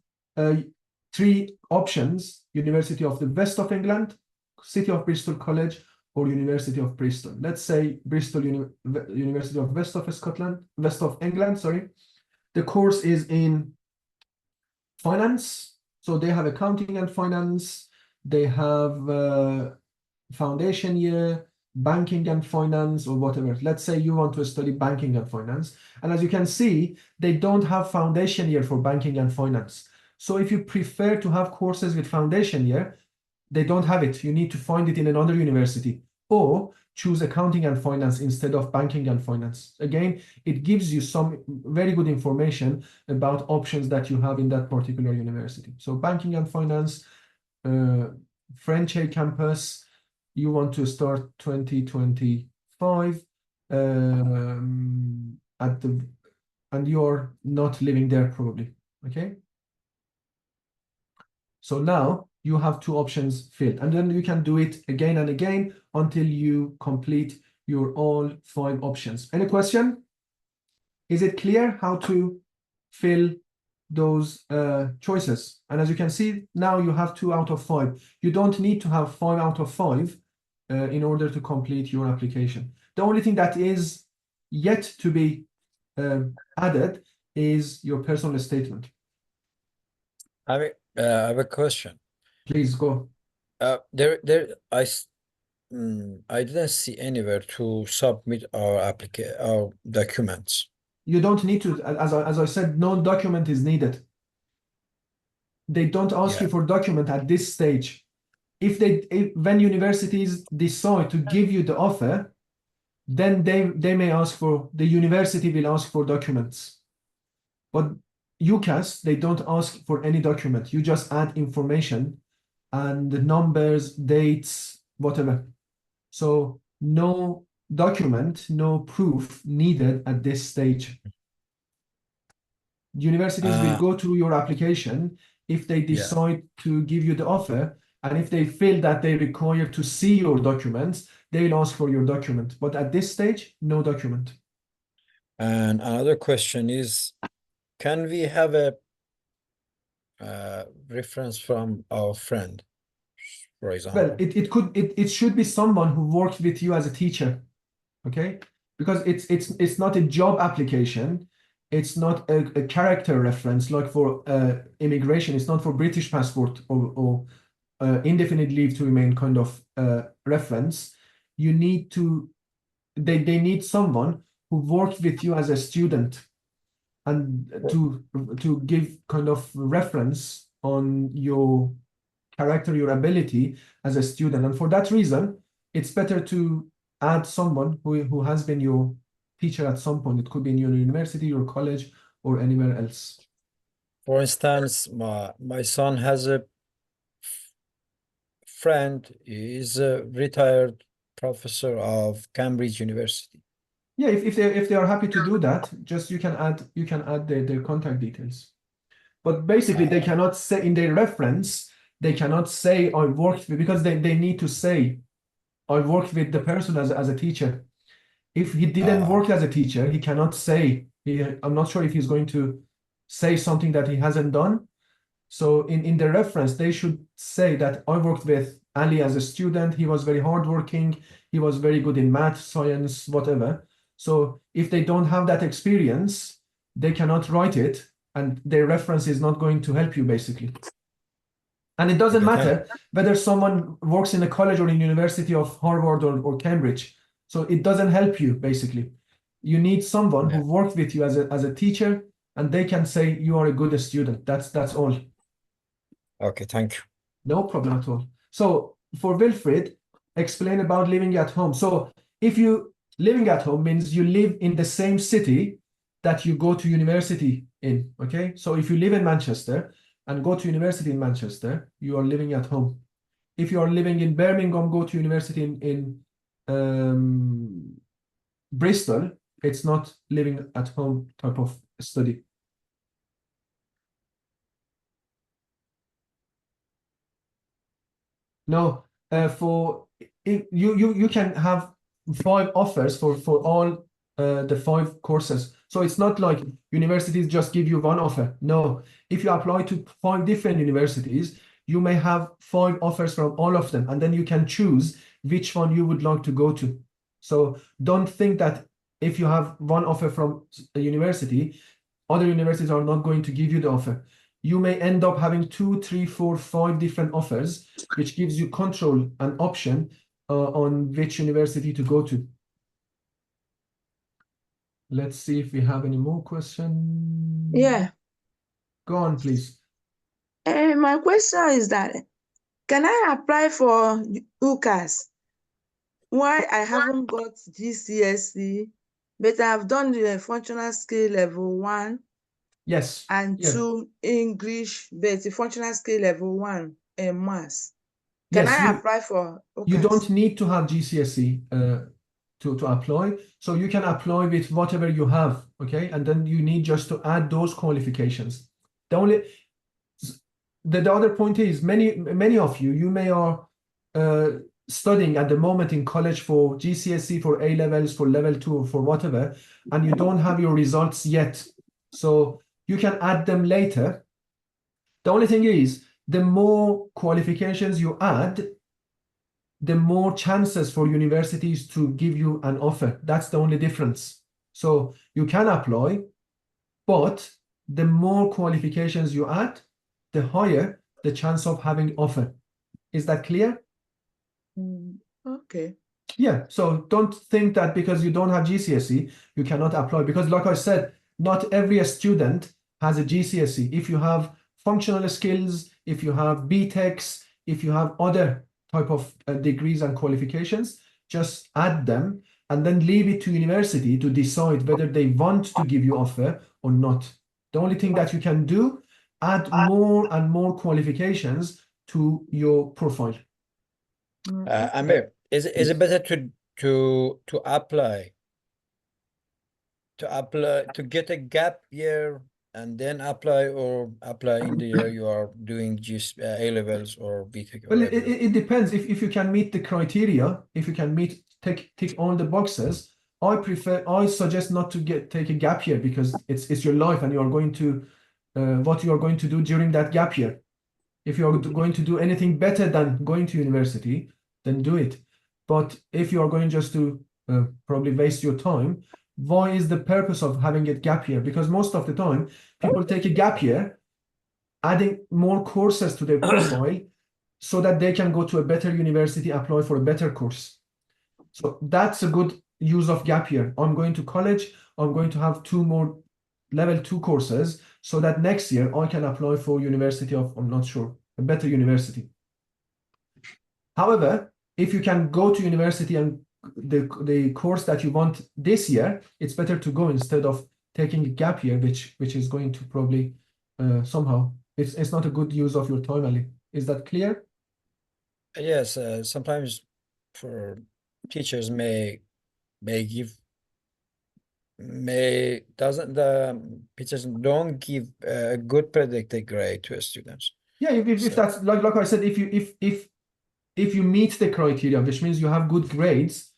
3 options: University of the West of England, City of Bristol College, or University of Bristol. Let's say Bristol University of West of England, sorry. The course is in finance. So they have accounting and finance. They have foundation year, banking and finance, or whatever. Let's say you want to study banking and finance. And as you can see, they don't have foundation year for banking and finance. So if you prefer to have courses with foundation year, they don't have it. You need to find it in another university, or choose accounting and finance instead of banking and finance. Again, it gives you some very good information about options that you have in that particular university. So banking and finance, French campus, you want to start 2025, at the, and you're not living there probably, okay? So now you have two options filled, and then you can do it again and again until you complete your all 5 options. Any question? Is it clear how to fill those choices? And as you can see, now you have 2 out of 5. You don't need to have 5 out of 5 in order to complete your application. The only thing that is yet to be added is your personal statement. I have a question. Please go. I didn't see anywhere to submit our documents. You don't need to, as I said, no document is needed. They don't ask you Yeah. for document at this stage. When universities decide to give you the offer, then they may ask for, the university will ask for documents. But UCAS, they don't ask for any document. You just add information and the numbers, dates, whatever. So no document, no proof needed at this stage. Universities will go through your application if they decide to give you the offer, and if they feel that they require to see your documents, they will ask for your document. But at this stage, no document. And another question is, can we have a reference from our friend, for example? Well, it should be someone who worked with you as a teacher, okay? Because it's not a job application. It's not a character reference like for immigration. It's not for British passport or indefinite leave to remain kind of reference. You need to, they need someone who worked with you as a student and to give kind of reference on your character, your ability as a student. And for that reason, it's better to add someone who has been your teacher at some point. It could be in your university, your college, or anywhere else. For instance, my son has a friend, is a retired professor of Cambridge University. Yeah, if they are happy to do that, just you can add their contact details. But basically, they cannot say in their reference, they cannot say I worked with, because they need to say I worked with the person as a teacher. If he didn't work as a teacher, he cannot say. I'm not sure if he's going to say something that he hasn't done. So in the reference, they should say that I worked with Ali as a student. He was very hardworking. He was very good in math, science, whatever. So if they don't have that experience, they cannot write it, and their reference is not going to help you, basically. And it doesn't matter whether someone works in a college or in University of Harvard or Cambridge. So it doesn't help you, basically. You need someone who worked with you as a teacher, and they can say you are a good student. That's all. Okay, thank you. No problem at all. So for Wilfried, explain about living at home. So if you living at home means you live in the same city that you go to university in, okay? So if you live in Manchester and go to university in Manchester, you are living at home. If you are living in Birmingham, go to university in Bristol, it's not living at home type of study. No, you can have 5 offers for all the 5 courses. So it's not like universities just give you 1 offer. No, if you apply to 5 different universities, you may have 5 offers from all of them, and then you can choose which one you would like to go to. So don't think that if you have 1 offer from a university, other universities are not going to give you the offer. You may end up having 2, 3, 4, 5 different offers, which gives you control and option on which university to go to. Let's see if we have any more questions. Yeah. Go on, please. My question is that, can I apply for UCAS? Why I haven't got GCSE, but I've done the functional skill level 1 Yes. and 2 English, but the functional skill level 1 in maths. Can Yes, I apply for UCAS? you don't need to have GCSE to apply. So you can apply with whatever you have, okay? And then you need just to add those qualifications. The other point is many of you may are studying at the moment in college for GCSE, for A levels, for level 2, or for whatever, and you don't have your results yet. So you can add them later. The only thing is, the more qualifications you add, the more chances for universities to give you an offer. That's the only difference. So you can apply, but the more qualifications you add, the higher the chance of having offer. Is that clear? Okay. Yeah, so don't think that because you don't have GCSE, you cannot apply. Because like I said, not every student has a GCSE. If you have functional skills, if you have BTECs, if you have other type of degrees and qualifications, just add them and then leave it to university to decide whether they want to give you offer or not. The only thing that you can do, add more and more qualifications to your profile. Amir, is it better to apply to get a gap year and then apply, or apply in the year you are doing just A levels or BTEC or Well, whatever? it depends. If you can meet the criteria, if you can tick all the boxes, I suggest not to take a gap year, because it's your life and you are going to what you are going to do during that gap year. If you are going to do anything better than going to university, then do it. But if you are going just to probably waste your time, why is the purpose of having a gap year? Because most of the time, people take a gap year, adding more courses to their profile so that they can go to a better university, apply for a better course. So that's a good use of gap year. I'm going to college, I'm going to have 2 more level 2 courses so that next year I can apply for university of, I'm not sure, a better university. However, if you can go to university and the course that you want this year, it's better to go instead of taking a gap year, which is going to probably somehow, it's not a good use of your time, Ali. Is that clear? Yes, sometimes for teachers doesn't the teachers don't give a good predicted grade to students. Yeah, if So- that's like I said, if you meet the criteria, which means you have good grades,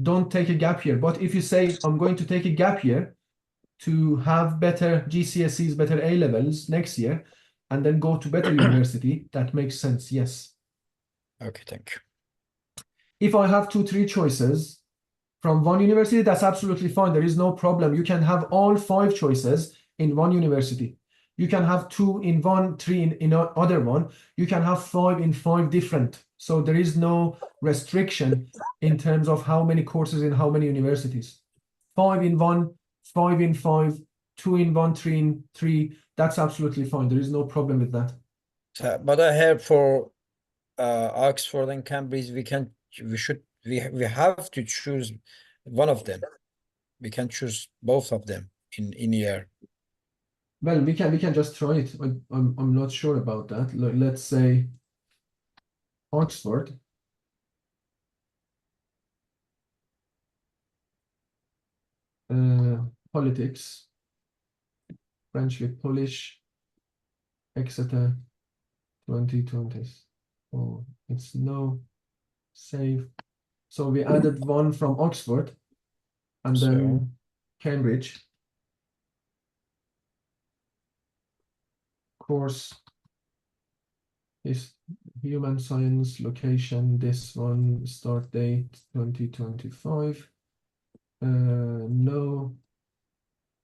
don't take a gap year. But if you say, I'm going to take a gap year to have better GCSEs, better A levels next year, and then go to better university, that makes sense, yes. Okay, thank you. If I have 2-3 choices from one university, that's absolutely fine. There is no problem. You can have all 5 choices in one university. You can have 2 in one, 3 in other one. You can have 5 in 5 different. So there is no restriction in terms of how many courses in how many universities. 5 in 1, 5 in 5, 2 in 1, 3 in 3. That's absolutely fine. There is no problem with that. So, but I heard for Oxford and Cambridge, we have to choose one of them. We can choose both of them in year. Well, we can just try it. I'm not sure about that. Let's say Oxford. Politics, French with Polish, Exeter 2020. Oh, it's no save. So we added one from Oxford and then Cambridge. Course is human science, location, this one, start date 2025. No,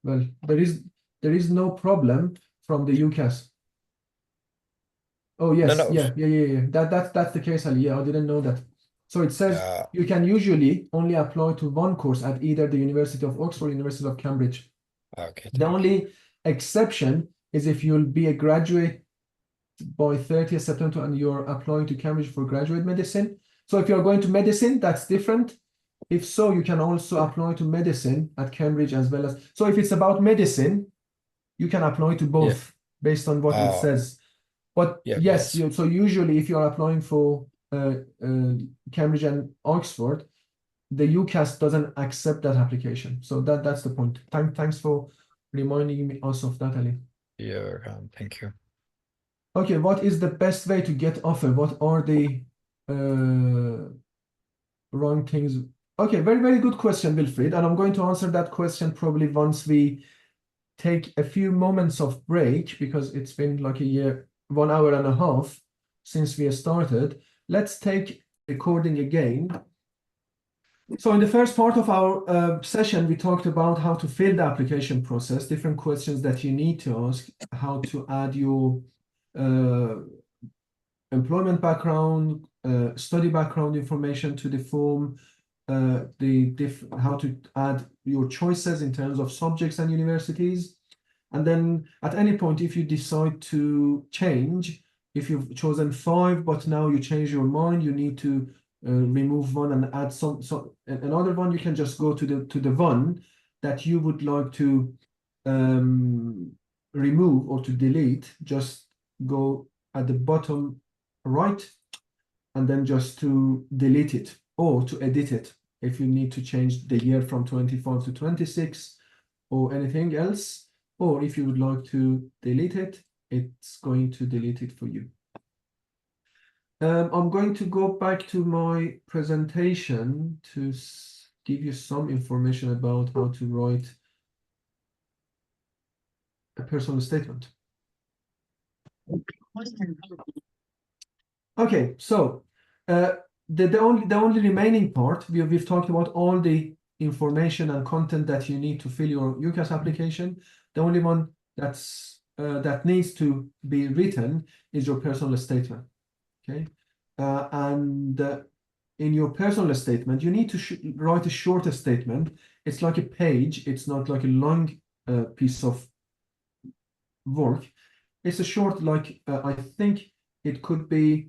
well, there is no problem from the UCAS. Oh yes, No. yeah. That's the case, Ali. Yeah, I didn't know that. So it says Yeah. you can usually only apply to one course at either the University of Oxford or University of Cambridge. Okay. The only exception is if you'll be a graduate by 30th September and you're applying to Cambridge for graduate medicine. So if you're going to medicine, that's different. If so, you can also apply to medicine at Cambridge as well as. So if it's about medicine, you can apply to both based on what it says. But Yeah, yes, yes. so usually if you're applying for Cambridge and Oxford, the UCAS doesn't accept that application. So that's the point. Thanks for reminding me us of that, Ali. Yeah, thank you. Okay, what is the best way to get offer? What are the wrong things? Okay, very good question, Wilfried, and I'm going to answer that question probably once we take a few moments of break, because it's been like 1 hour and a half since we started. Let's take recording again. So in the first part of our session, we talked about how to fill the application process, different questions that you need to ask, how to add your employment background, study background information to the form, how to add your choices in terms of subjects and universities. And then at any point, if you decide to change, if you've chosen 5, but now you change your mind, you need to remove one and add another one. You can just go to the one that you would like to remove or to delete. Just go at the bottom right, and then just to delete it or to edit it if you need to change the year from 25 to 26 or anything else, or if you would like to delete it, it's going to delete it for you. I'm going to go back to my presentation to give you some information about how to write a personal statement. Okay, so the only remaining part, we've talked about all the information and content that you need to fill your UCAS application. The only one that needs to be written is your personal statement. Okay, and in your personal statement, you need to write a shorter statement. It's like a page. It's not like a long piece of work. It's a short, like I think it could be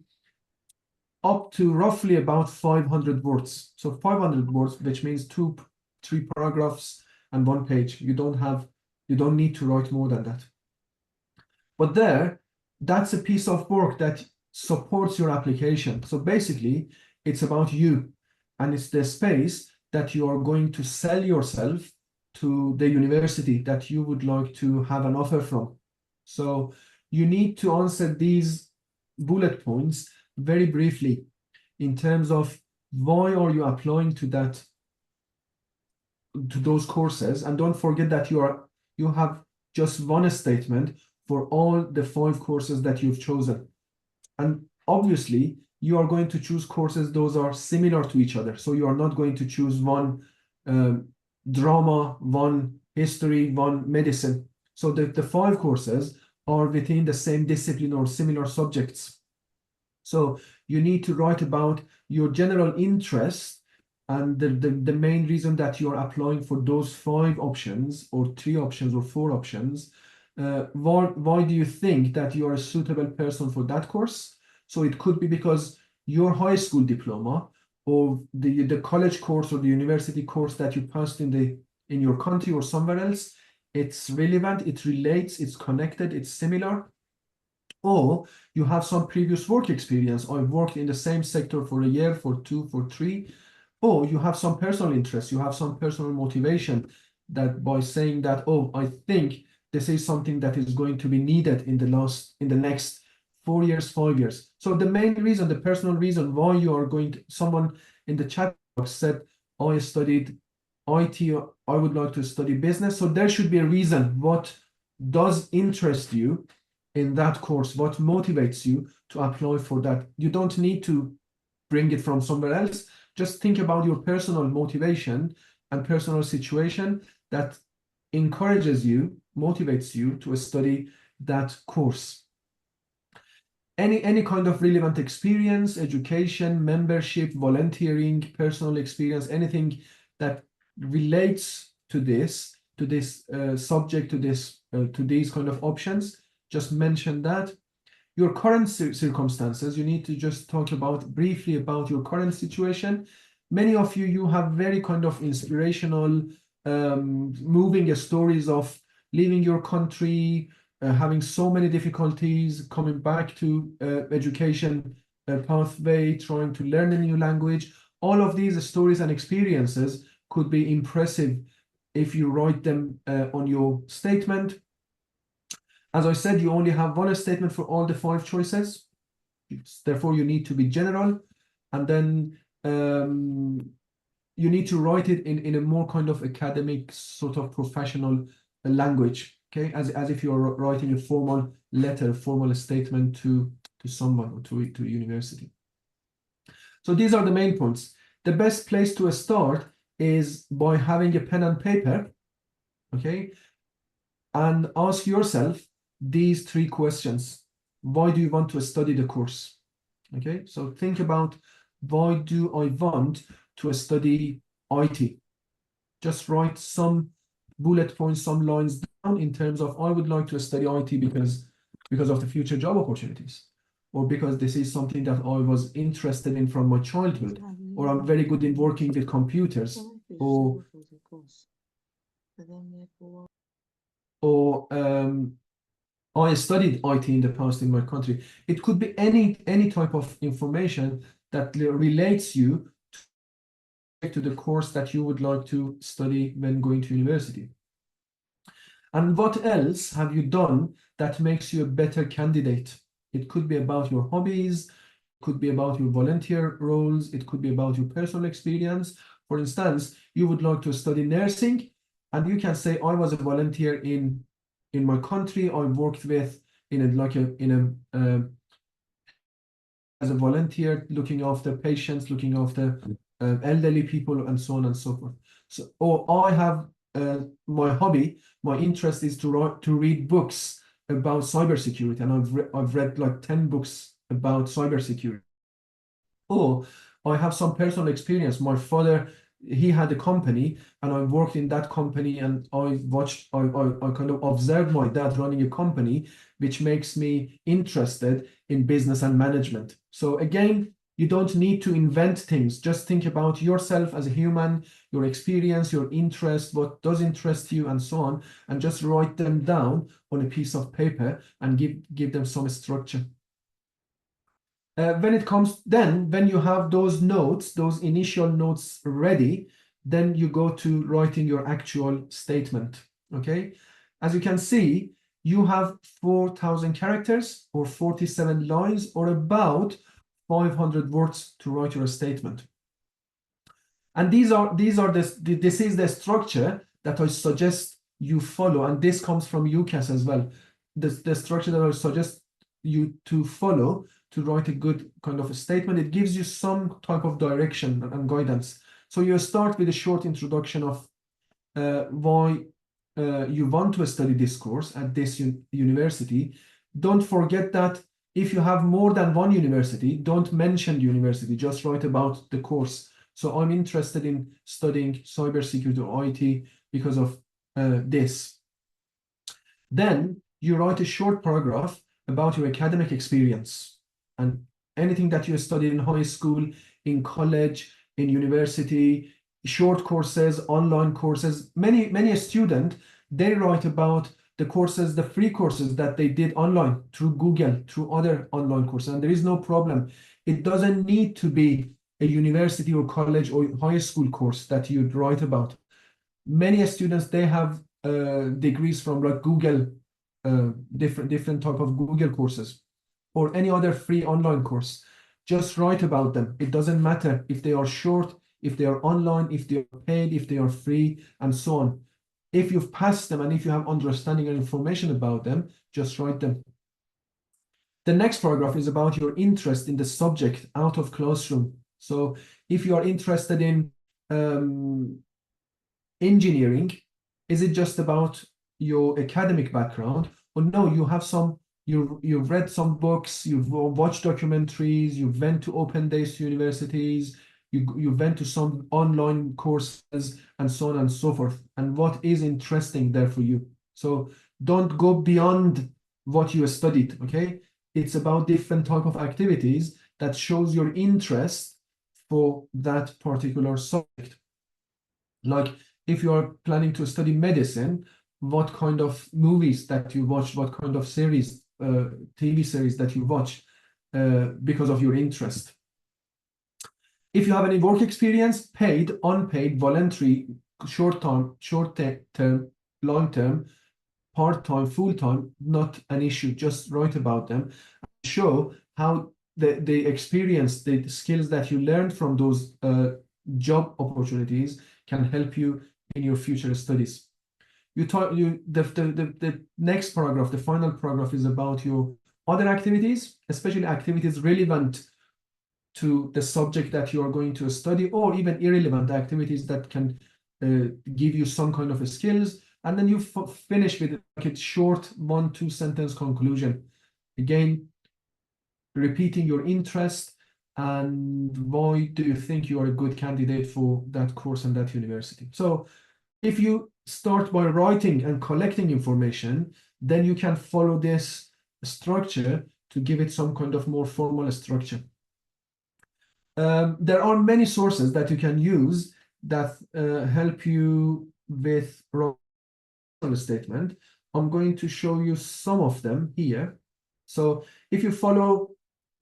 up to roughly about 500 words. So 500 words, which means 2-3 paragraphs and 1 page. You don't need to write more than that. But that's a piece of work that supports your application. So basically, it's about you, and it's the space that you are going to sell yourself to the university that you would like to have an offer from. So you need to answer these bullet points very briefly in terms of why are you applying to those courses, and don't forget that you have just one statement for all the 5 courses that you've chosen. And obviously you are going to choose courses those are similar to each other, so you are not going to choose one drama, one history, one medicine. So the 5 courses are within the same discipline or similar subjects. So you need to write about your general interest and the main reason that you are applying for those 5 options or 3 options or 4 options. Why do you think that you are a suitable person for that course? So it could be because your high school diploma or the college course or the university course that you passed in your country or somewhere else, it's relevant, it relates, it's connected, it's similar. Or you have some previous work experience. I worked in the same sector for a year, for 2, for 3. Or you have some personal interest, you have some personal motivation that by saying that, oh, I think this is something that is going to be needed in the next 4 years, 5 years. So the main reason, the personal reason why you are going to, someone in the chat box said, I studied IT, I would like to study business. So there should be a reason. What does interest you in that course? What motivates you to apply for that? You don't need to bring it from somewhere else. Just think about your personal motivation and personal situation that encourages you, motivates you to study that course. Any kind of relevant experience, education, membership, volunteering, personal experience, anything that relates to this subject, to these kind of options, just mention that. Your current circumstances, you need to just talk briefly about your current situation. Many of you have very kind of inspirational, moving stories of leaving your country, having so many difficulties, coming back to education pathway, trying to learn a new language. all of these stories and experiences could be impressive if you write them on your statement. As I said, you only have one statement for all the 5 choices. Therefore, you need to be general, and then you need to write it in a more kind of academic, sort of professional language, okay? As if you're writing a formal letter, formal statement to someone or to a university. So these are the main points. The best place to start is by having a pen and paper, okay? And ask yourself these 3 questions. Why do you want to study the course? Okay, so think about, why do I want to study IT? Just write some bullet points, some lines down in terms of, I would like to study IT because of the future job opportunities, or because this is something that I was interested in from my childhood, or I'm very good in working with computers, or I studied IT in the past in my country. It could be any type of information that relates you to the course that you would like to study when going to university. And what else have you done that makes you a better candidate? It could be about your hobbies, it could be about your volunteer roles, it could be about your personal experience. For instance, you would like to study nursing, and you can say, I was a volunteer in my country. I worked with as a volunteer, looking after patients, looking after elderly people, and so on and so forth. So, or I have my hobby, my interest is to read books about cybersecurity, and I've read like 10 books about cybersecurity. Or I have some personal experience. My father, he had a company, and I worked in that company, and I kind of observed my dad running a company, which makes me interested in business and management. So again, you don't need to invent things. Just think about yourself as a human, your experience, your interest, what does interest you, and so on, and just write them down on a piece of paper and give them some structure. When you have those notes, those initial notes ready, then you go to writing your actual statement, okay? As you can see, you have 4,000 characters or 47 lines or about 500 words to write your statement. And this is the structure that I suggest you follow, and this comes from UCAS as well. The structure that I suggest you to follow to write a good kind of a statement. It gives you some type of direction and guidance. So you start with a short introduction of why you want to study this course at this university. Don't forget that if you have more than one university, don't mention the university, just write about the course. So I'm interested in studying cybersecurity or IT because of this. Then you write a short paragraph about your academic experience and anything that you studied in high school, in college, in university, short courses, online courses. Many students, they write about the courses, the free courses that they did online through Google, through other online courses, and there is no problem. It doesn't need to be a university or college or high school course that you'd write about. Many students, they have degrees from like Google, different type of Google courses, or any other free online course. Just write about them. It doesn't matter if they are short, if they are online, if they are paid, if they are free, and so on. If you've passed them and if you have understanding and information about them, just write them. The next paragraph is about your interest in the subject out of classroom. So if you are interested in engineering, is it just about your academic background? Or no, you have you've read some books, you've watched documentaries, you went to open days to universities, you went to some online courses, and so on and so forth. And what is interesting there for you? So don't go beyond what you studied, okay? It's about different type of activities that shows your interest for that particular subject. Like if you are planning to study medicine, what kind of movies that you watch, what kind of series, TV series that you watch because of your interest. If you have any work experience, paid, unpaid, voluntary, short-term, long-term, part-time, full-time, not an issue. Just write about them. Show how the experience, the skills that you learned from those job opportunities can help you in your future studies. The next paragraph, the final paragraph, is about your other activities, especially activities relevant to the subject that you are going to study, or even irrelevant activities that can give you some kind of skills. And then you finish with like a short 1-2 sentence conclusion. Again, repeating your interest and why do you think you are a good candidate for that course and that university. So if you start by writing and collecting information, then you can follow this structure to give it some kind of more formal structure. There are many sources that you can use that help you with a statement. I'm going to show you some of them here. So if you follow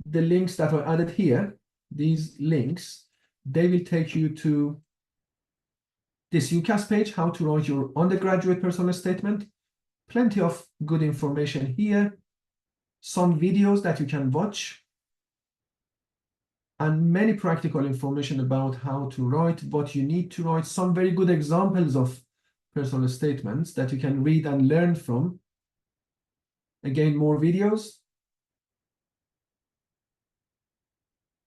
the links that are added here, these links, they will take you to this UCAS page, how to write your undergraduate personal statement. Plenty of good information here, some videos that you can watch, and many practical information about how to write, what you need to write, some very good examples of personal statements that you can read and learn from. Again, more videos.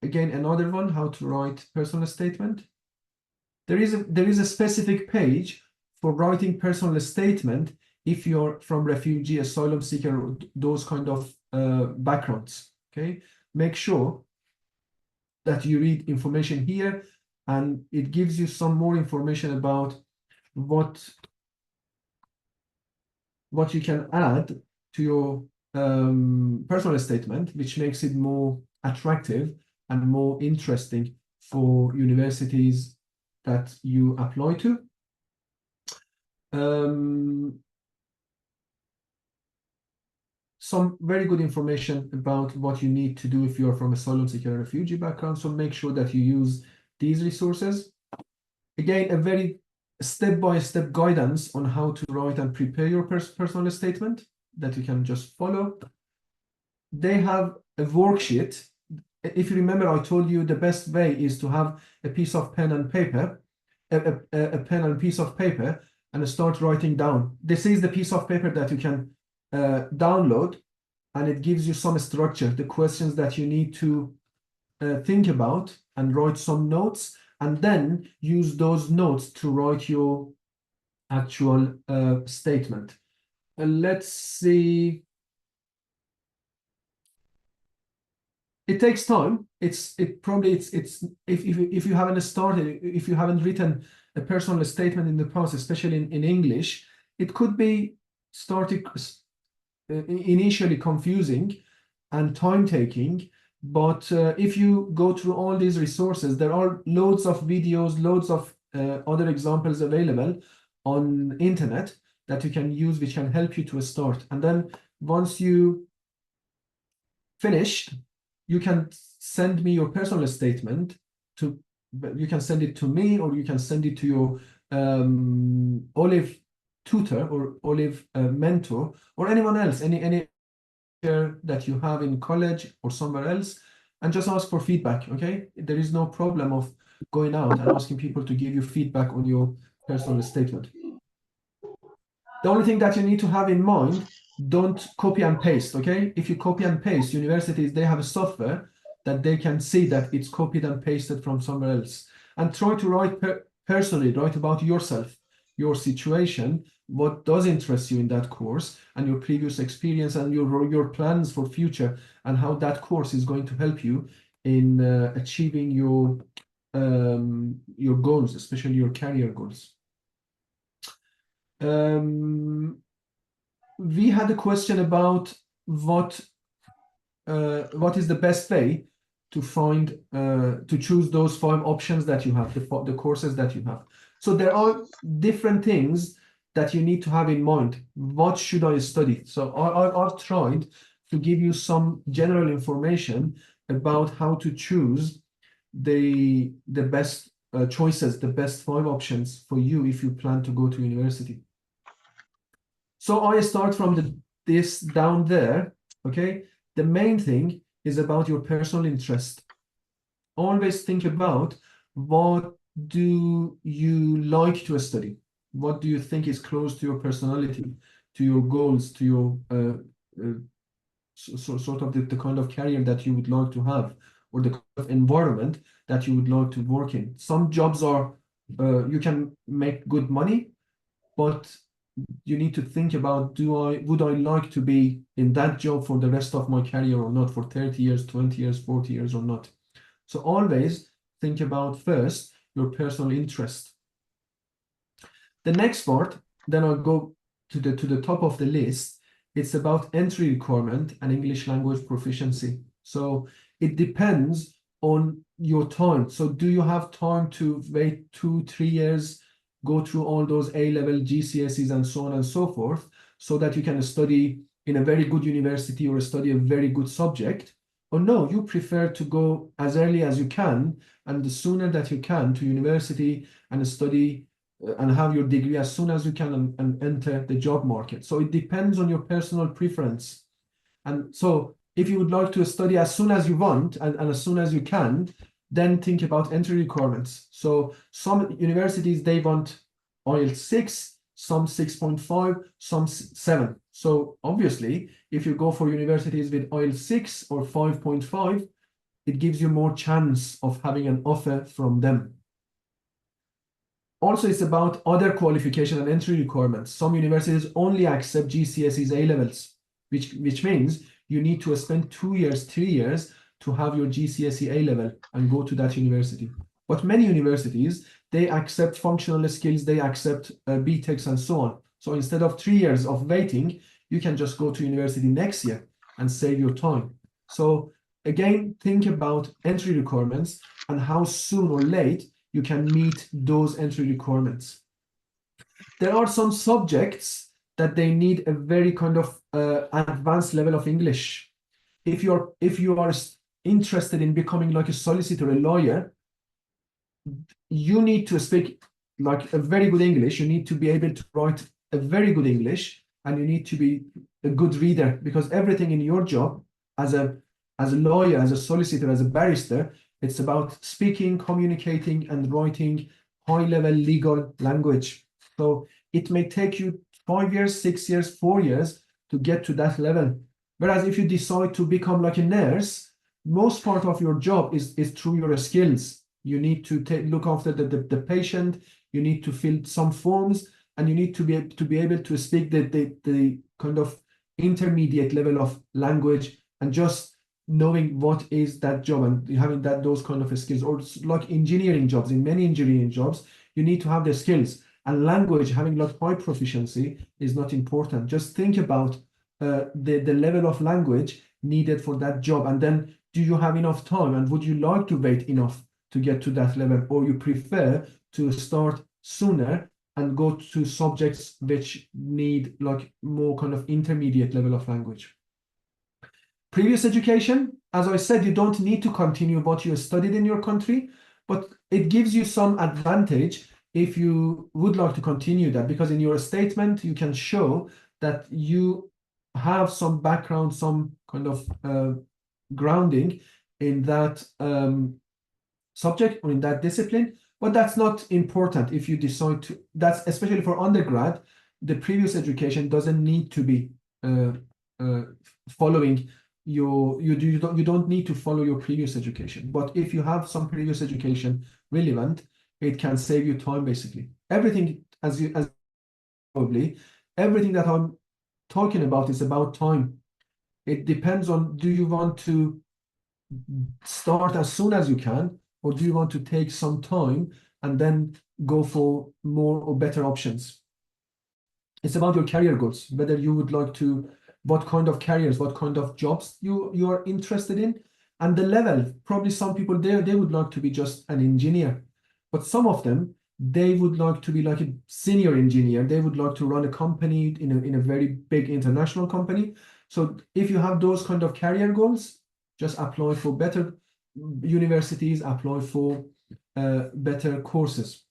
Again, another one, how to write personal statement. There is a specific page for writing personal statement if you're from refugee, asylum seeker, or those kind of backgrounds. Okay, make sure that you read information here, and it gives you some more information about what you can add to your personal statement, which makes it more attractive and more interesting for universities that you apply to. Some very good information about what you need to do if you're from asylum seeker and refugee background. So make sure that you use these resources. Again, a very step-by-step guidance on how to write and prepare your personal statement that you can just follow. They have a worksheet. If you remember, I told you the best way is to have a piece of pen and paper, a pen and piece of paper, and start writing down. This is the piece of paper that you can download, and it gives you some structure, the questions that you need to think about, and write some notes, and then use those notes to write your actual statement. Let's see. It takes time. If you haven't started, if you haven't written a personal statement in the past, especially in English, it could be initially confusing and time-taking. But if you go through all these resources, there are loads of videos, loads of other examples available on internet that you can use, which can help you to start. And then once you finished, you can send me your personal statement you can send it to me, or you can send it to your Olive tutor or Olive mentor, or anyone else, any that you have in college or somewhere else, and just ask for feedback. Okay, there is no problem of going out and asking people to give you feedback on your personal statement. The only thing that you need to have in mind, don't copy and paste. Okay, if you copy and paste, universities, they have a software that they can see that it's copied and pasted from somewhere else. And try to write personally, write about yourself, your situation, what does interest you in that course, and your previous experience, and your plans for future, and how that course is going to help you in achieving your goals, especially your career goals. We had a question about what is the best way to find to choose those 5 options that you have, the courses that you have. So there are different things that you need to have in mind. What should I study? So I've tried to give you some general information about how to choose the best choices, the best 5 options for you if you plan to go to university. So I start from this down there, okay? The main thing is about your personal interest. Always think about what do you like to study? What do you think is close to your personality, to your goals, to your sort of the kind of career that you would like to have, or the kind of environment that you would like to work in. Some jobs are you can make good money, but you need to think about would I like to be in that job for the rest of my career or not, for 30 years, 20 years, 40 years or not. So always think about first your personal interest. The next part, then I'll go to the top of the list. It's about entry requirement and English language proficiency. So it depends on your time. So do you have time to wait 2-3 years, go through all those A-level GCSEs and so on and so forth, so that you can study in a very good university or study a very good subject? Or no, you prefer to go as early as you can and the sooner that you can to university and study and have your degree as soon as you can and enter the job market. So it depends on your personal preference. And so if you would like to study as soon as you want and as soon as you can, then think about entry requirements. So some universities, they want IELTS 6, some 6.5, some 7. So obviously, if you go for universities with IELTS 6 or 5.5, it gives you more chance of having an offer from them. Also, it's about other qualification and entry requirements. Some universities only accept GCSEs A-levels, which means you need to spend 2 years, 3 years to have your GCSE A-level and go to that university. But many universities, they accept functional skills, they accept BTECs and so on. So instead of 3 years of waiting, you can just go to university next year and save your time. So again, think about entry requirements and how soon or late you can meet those entry requirements. There are some subjects that they need a very kind of advanced level of English. If you are interested in becoming like a solicitor, a lawyer, you need to speak like a very good English. You need to be able to write a very good English, and you need to be a good reader, because everything in your job as a lawyer, as a solicitor, as a barrister, it's about speaking, communicating, and writing high-level legal language. So it may take you 5 years, 6 years, 4 years to get to that level. Whereas if you decide to become like a nurse, most part of your job is through your skills. You need to look after the patient, you need to fill some forms, and you need to be able to speak the kind of intermediate level of language, and just knowing what is that job and having those kind of skills. Or like engineering jobs, in many engineering jobs, you need to have the skills, and language, having like high proficiency is not important. Just think about the level of language needed for that job, and then do you have enough time, and would you like to wait enough to get to that level, or you prefer to start sooner and go to subjects which need like more kind of intermediate level of language. Previous education, as I said, you don't need to continue what you studied in your country, but it gives you some advantage if you would like to continue that, because in your statement you can show that you have some background, some kind of grounding in that subject or in that discipline. But that's not important if you decide to. That's especially for undergrad. The previous education doesn't need to be following you don't need to follow your previous education. But if you have some previous education relevant, it can save you time. Basically, everything as probably everything that I'm talking about is about time. It depends on, do you want to start as soon as you can, or do you want to take some time and then go for more or better options? It's about your career goals, whether you would like to, what kind of careers, what kind of jobs you are interested in, and the level. Probably some people they would like to be just an engineer, but some of them, they would like to be like a senior engineer. They would like to run a company in a very big international company. So if you have those kind of career goals, just apply for better universities, apply for better courses.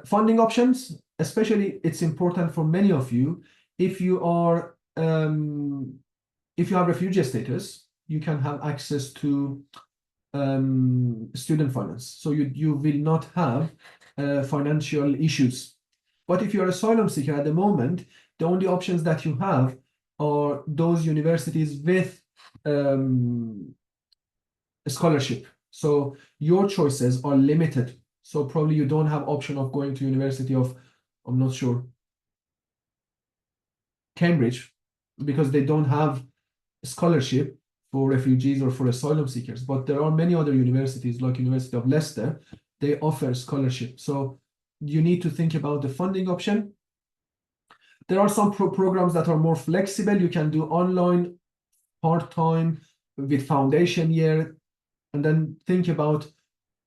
Funding options, especially it's important for many of you. If you are if you have refugee status, you can have access to student finance. So you will not have financial issues. But if you're asylum seeker at the moment, the only options that you have are those universities with a scholarship. So your choices are limited. So probably you don't have option of going to University of, I'm not sure, Cambridge, because they don't have scholarship for refugees or for asylum seekers. But there are many other universities like University of Leicester, they offer scholarship. So you need to think about the funding option. There are some programs that are more flexible. You can do online, part-time, with foundation year, and then think about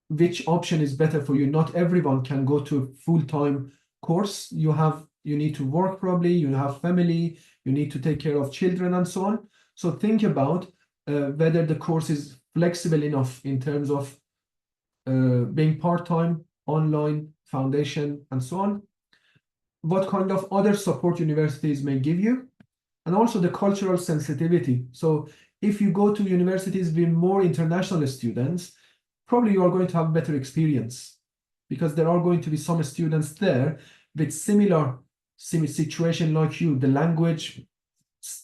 which option is better for you. Not everyone can go to a full-time course. You need to work probably, you have family, you need to take care of children and so on. So think about whether the course is flexible enough in terms of being part-time, online, foundation, and so on. What kind of other support universities may give you, and also the cultural sensitivity. So if you go to universities with more international students, probably you are going to have better experience, because there are going to be some students there with similar situation like you, the language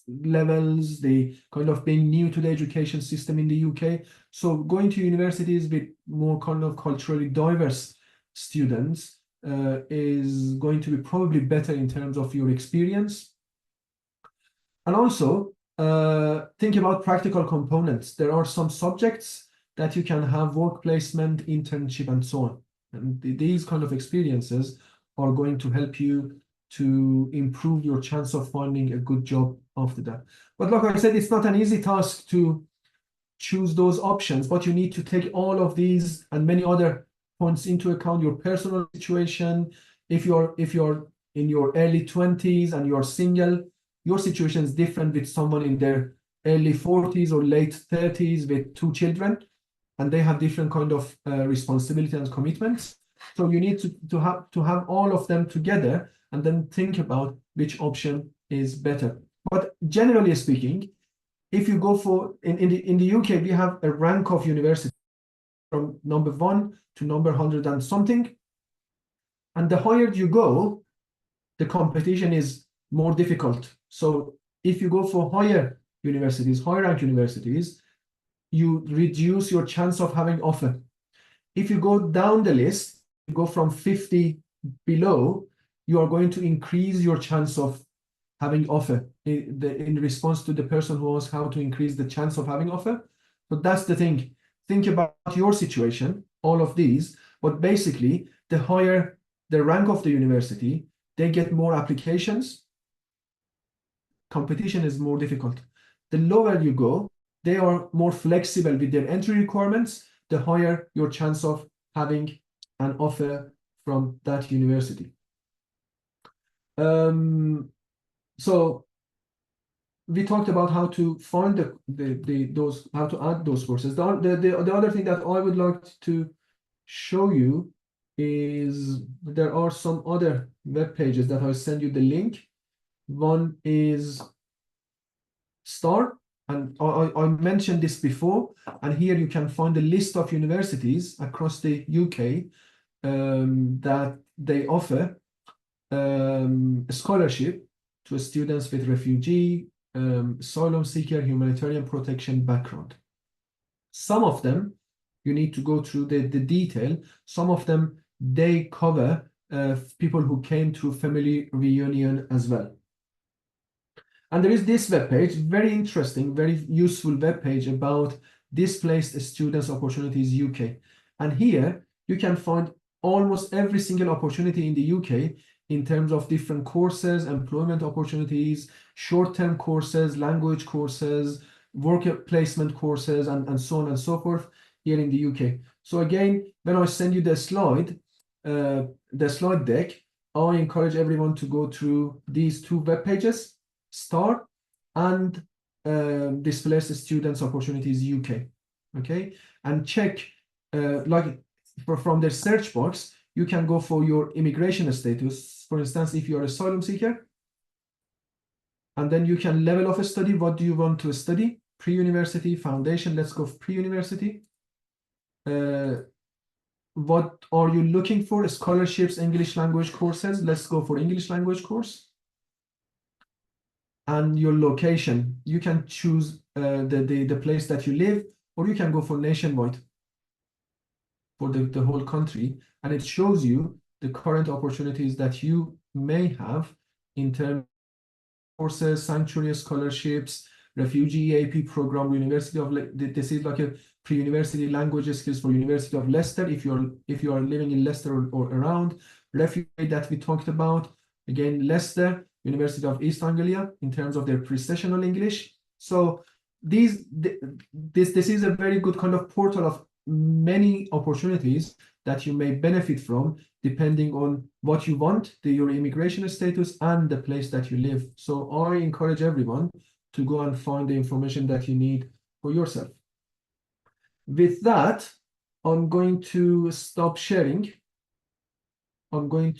levels, the kind of being new to the education system in the UK. So going to universities with more kind of culturally diverse students is going to be probably better in terms of your experience. And also think about practical components. There are some subjects that you can have work placement, internship, and so on. And these kind of experiences are going to help you to improve your chance of finding a good job after that. But like I said, it's not an easy task to choose those options, but you need to take all of these and many other points into account, your personal situation. If you're in your early 20s and you're single, your situation is different with someone in their early 40s or late 30s with 2 children, and they have different kind of responsibility and commitments. So you need to have all of them together and then think about which option is better. But generally speaking, if you go for in the UK, we have a rank of university from number 1 to number 100 and something, and the higher you go, the competition is more difficult. So if you go for higher universities, higher rank universities, you reduce your chance of having offer. If you go down the list, you go from 50 below, you are going to increase your chance of having offer in response to the person who asks how to increase the chance of having offer. But that's the thing. Think about your situation, all of these, but basically the higher the rank of the university, they get more applications. Competition is more difficult. The lower you go, they are more flexible with their entry requirements, the higher your chance of having an offer from that university. So we talked about how to find those, how to add those courses. The other thing that I would like to show you is there are some other web pages that I'll send you the link. One is STAR, and I mentioned this before, and here you can find a list of universities across the UK that they offer a scholarship to students with refugee, asylum seeker, humanitarian protection background. Some of them, you need to go through the detail. Some of them, they cover people who came through family reunion as well. And there is this webpage, very interesting, very useful webpage about Displaced Students Opportunities UK. And here you can find almost every single opportunity in the UK in terms of different courses, employment opportunities, short-term courses, language courses, work placement courses, and so on and so forth here in the UK. So again, when I send you the slide deck, I encourage everyone to go through these 2 web pages, STAR and Displaced Students Opportunities UK. okay? And check, like from their search box, you can go for your immigration status. For instance, if you're an asylum seeker, and then you can level of a study. What do you want to study? Pre-university, foundation, let's go for pre-university. What are you looking for? Scholarships, English language courses. Let's go for English language course. And your location, you can choose the place that you live, or you can go for nationwide for the whole country, and it shows you the current opportunities that you may have in terms of courses, sanctuary scholarships, refugee EAP program, University of this is like a pre-university language skills for University of Leicester if you are living in Leicester or around. Refugee that we talked about, again Leicester, University of East Anglia in terms of their pre-sessional English. So this is a very good kind of portal of many opportunities that you may benefit from depending on what you want, your immigration status, and the place that you live. So I encourage everyone to go and find the information that you need for yourself. With that, I'm going to stop sharing. I'm going to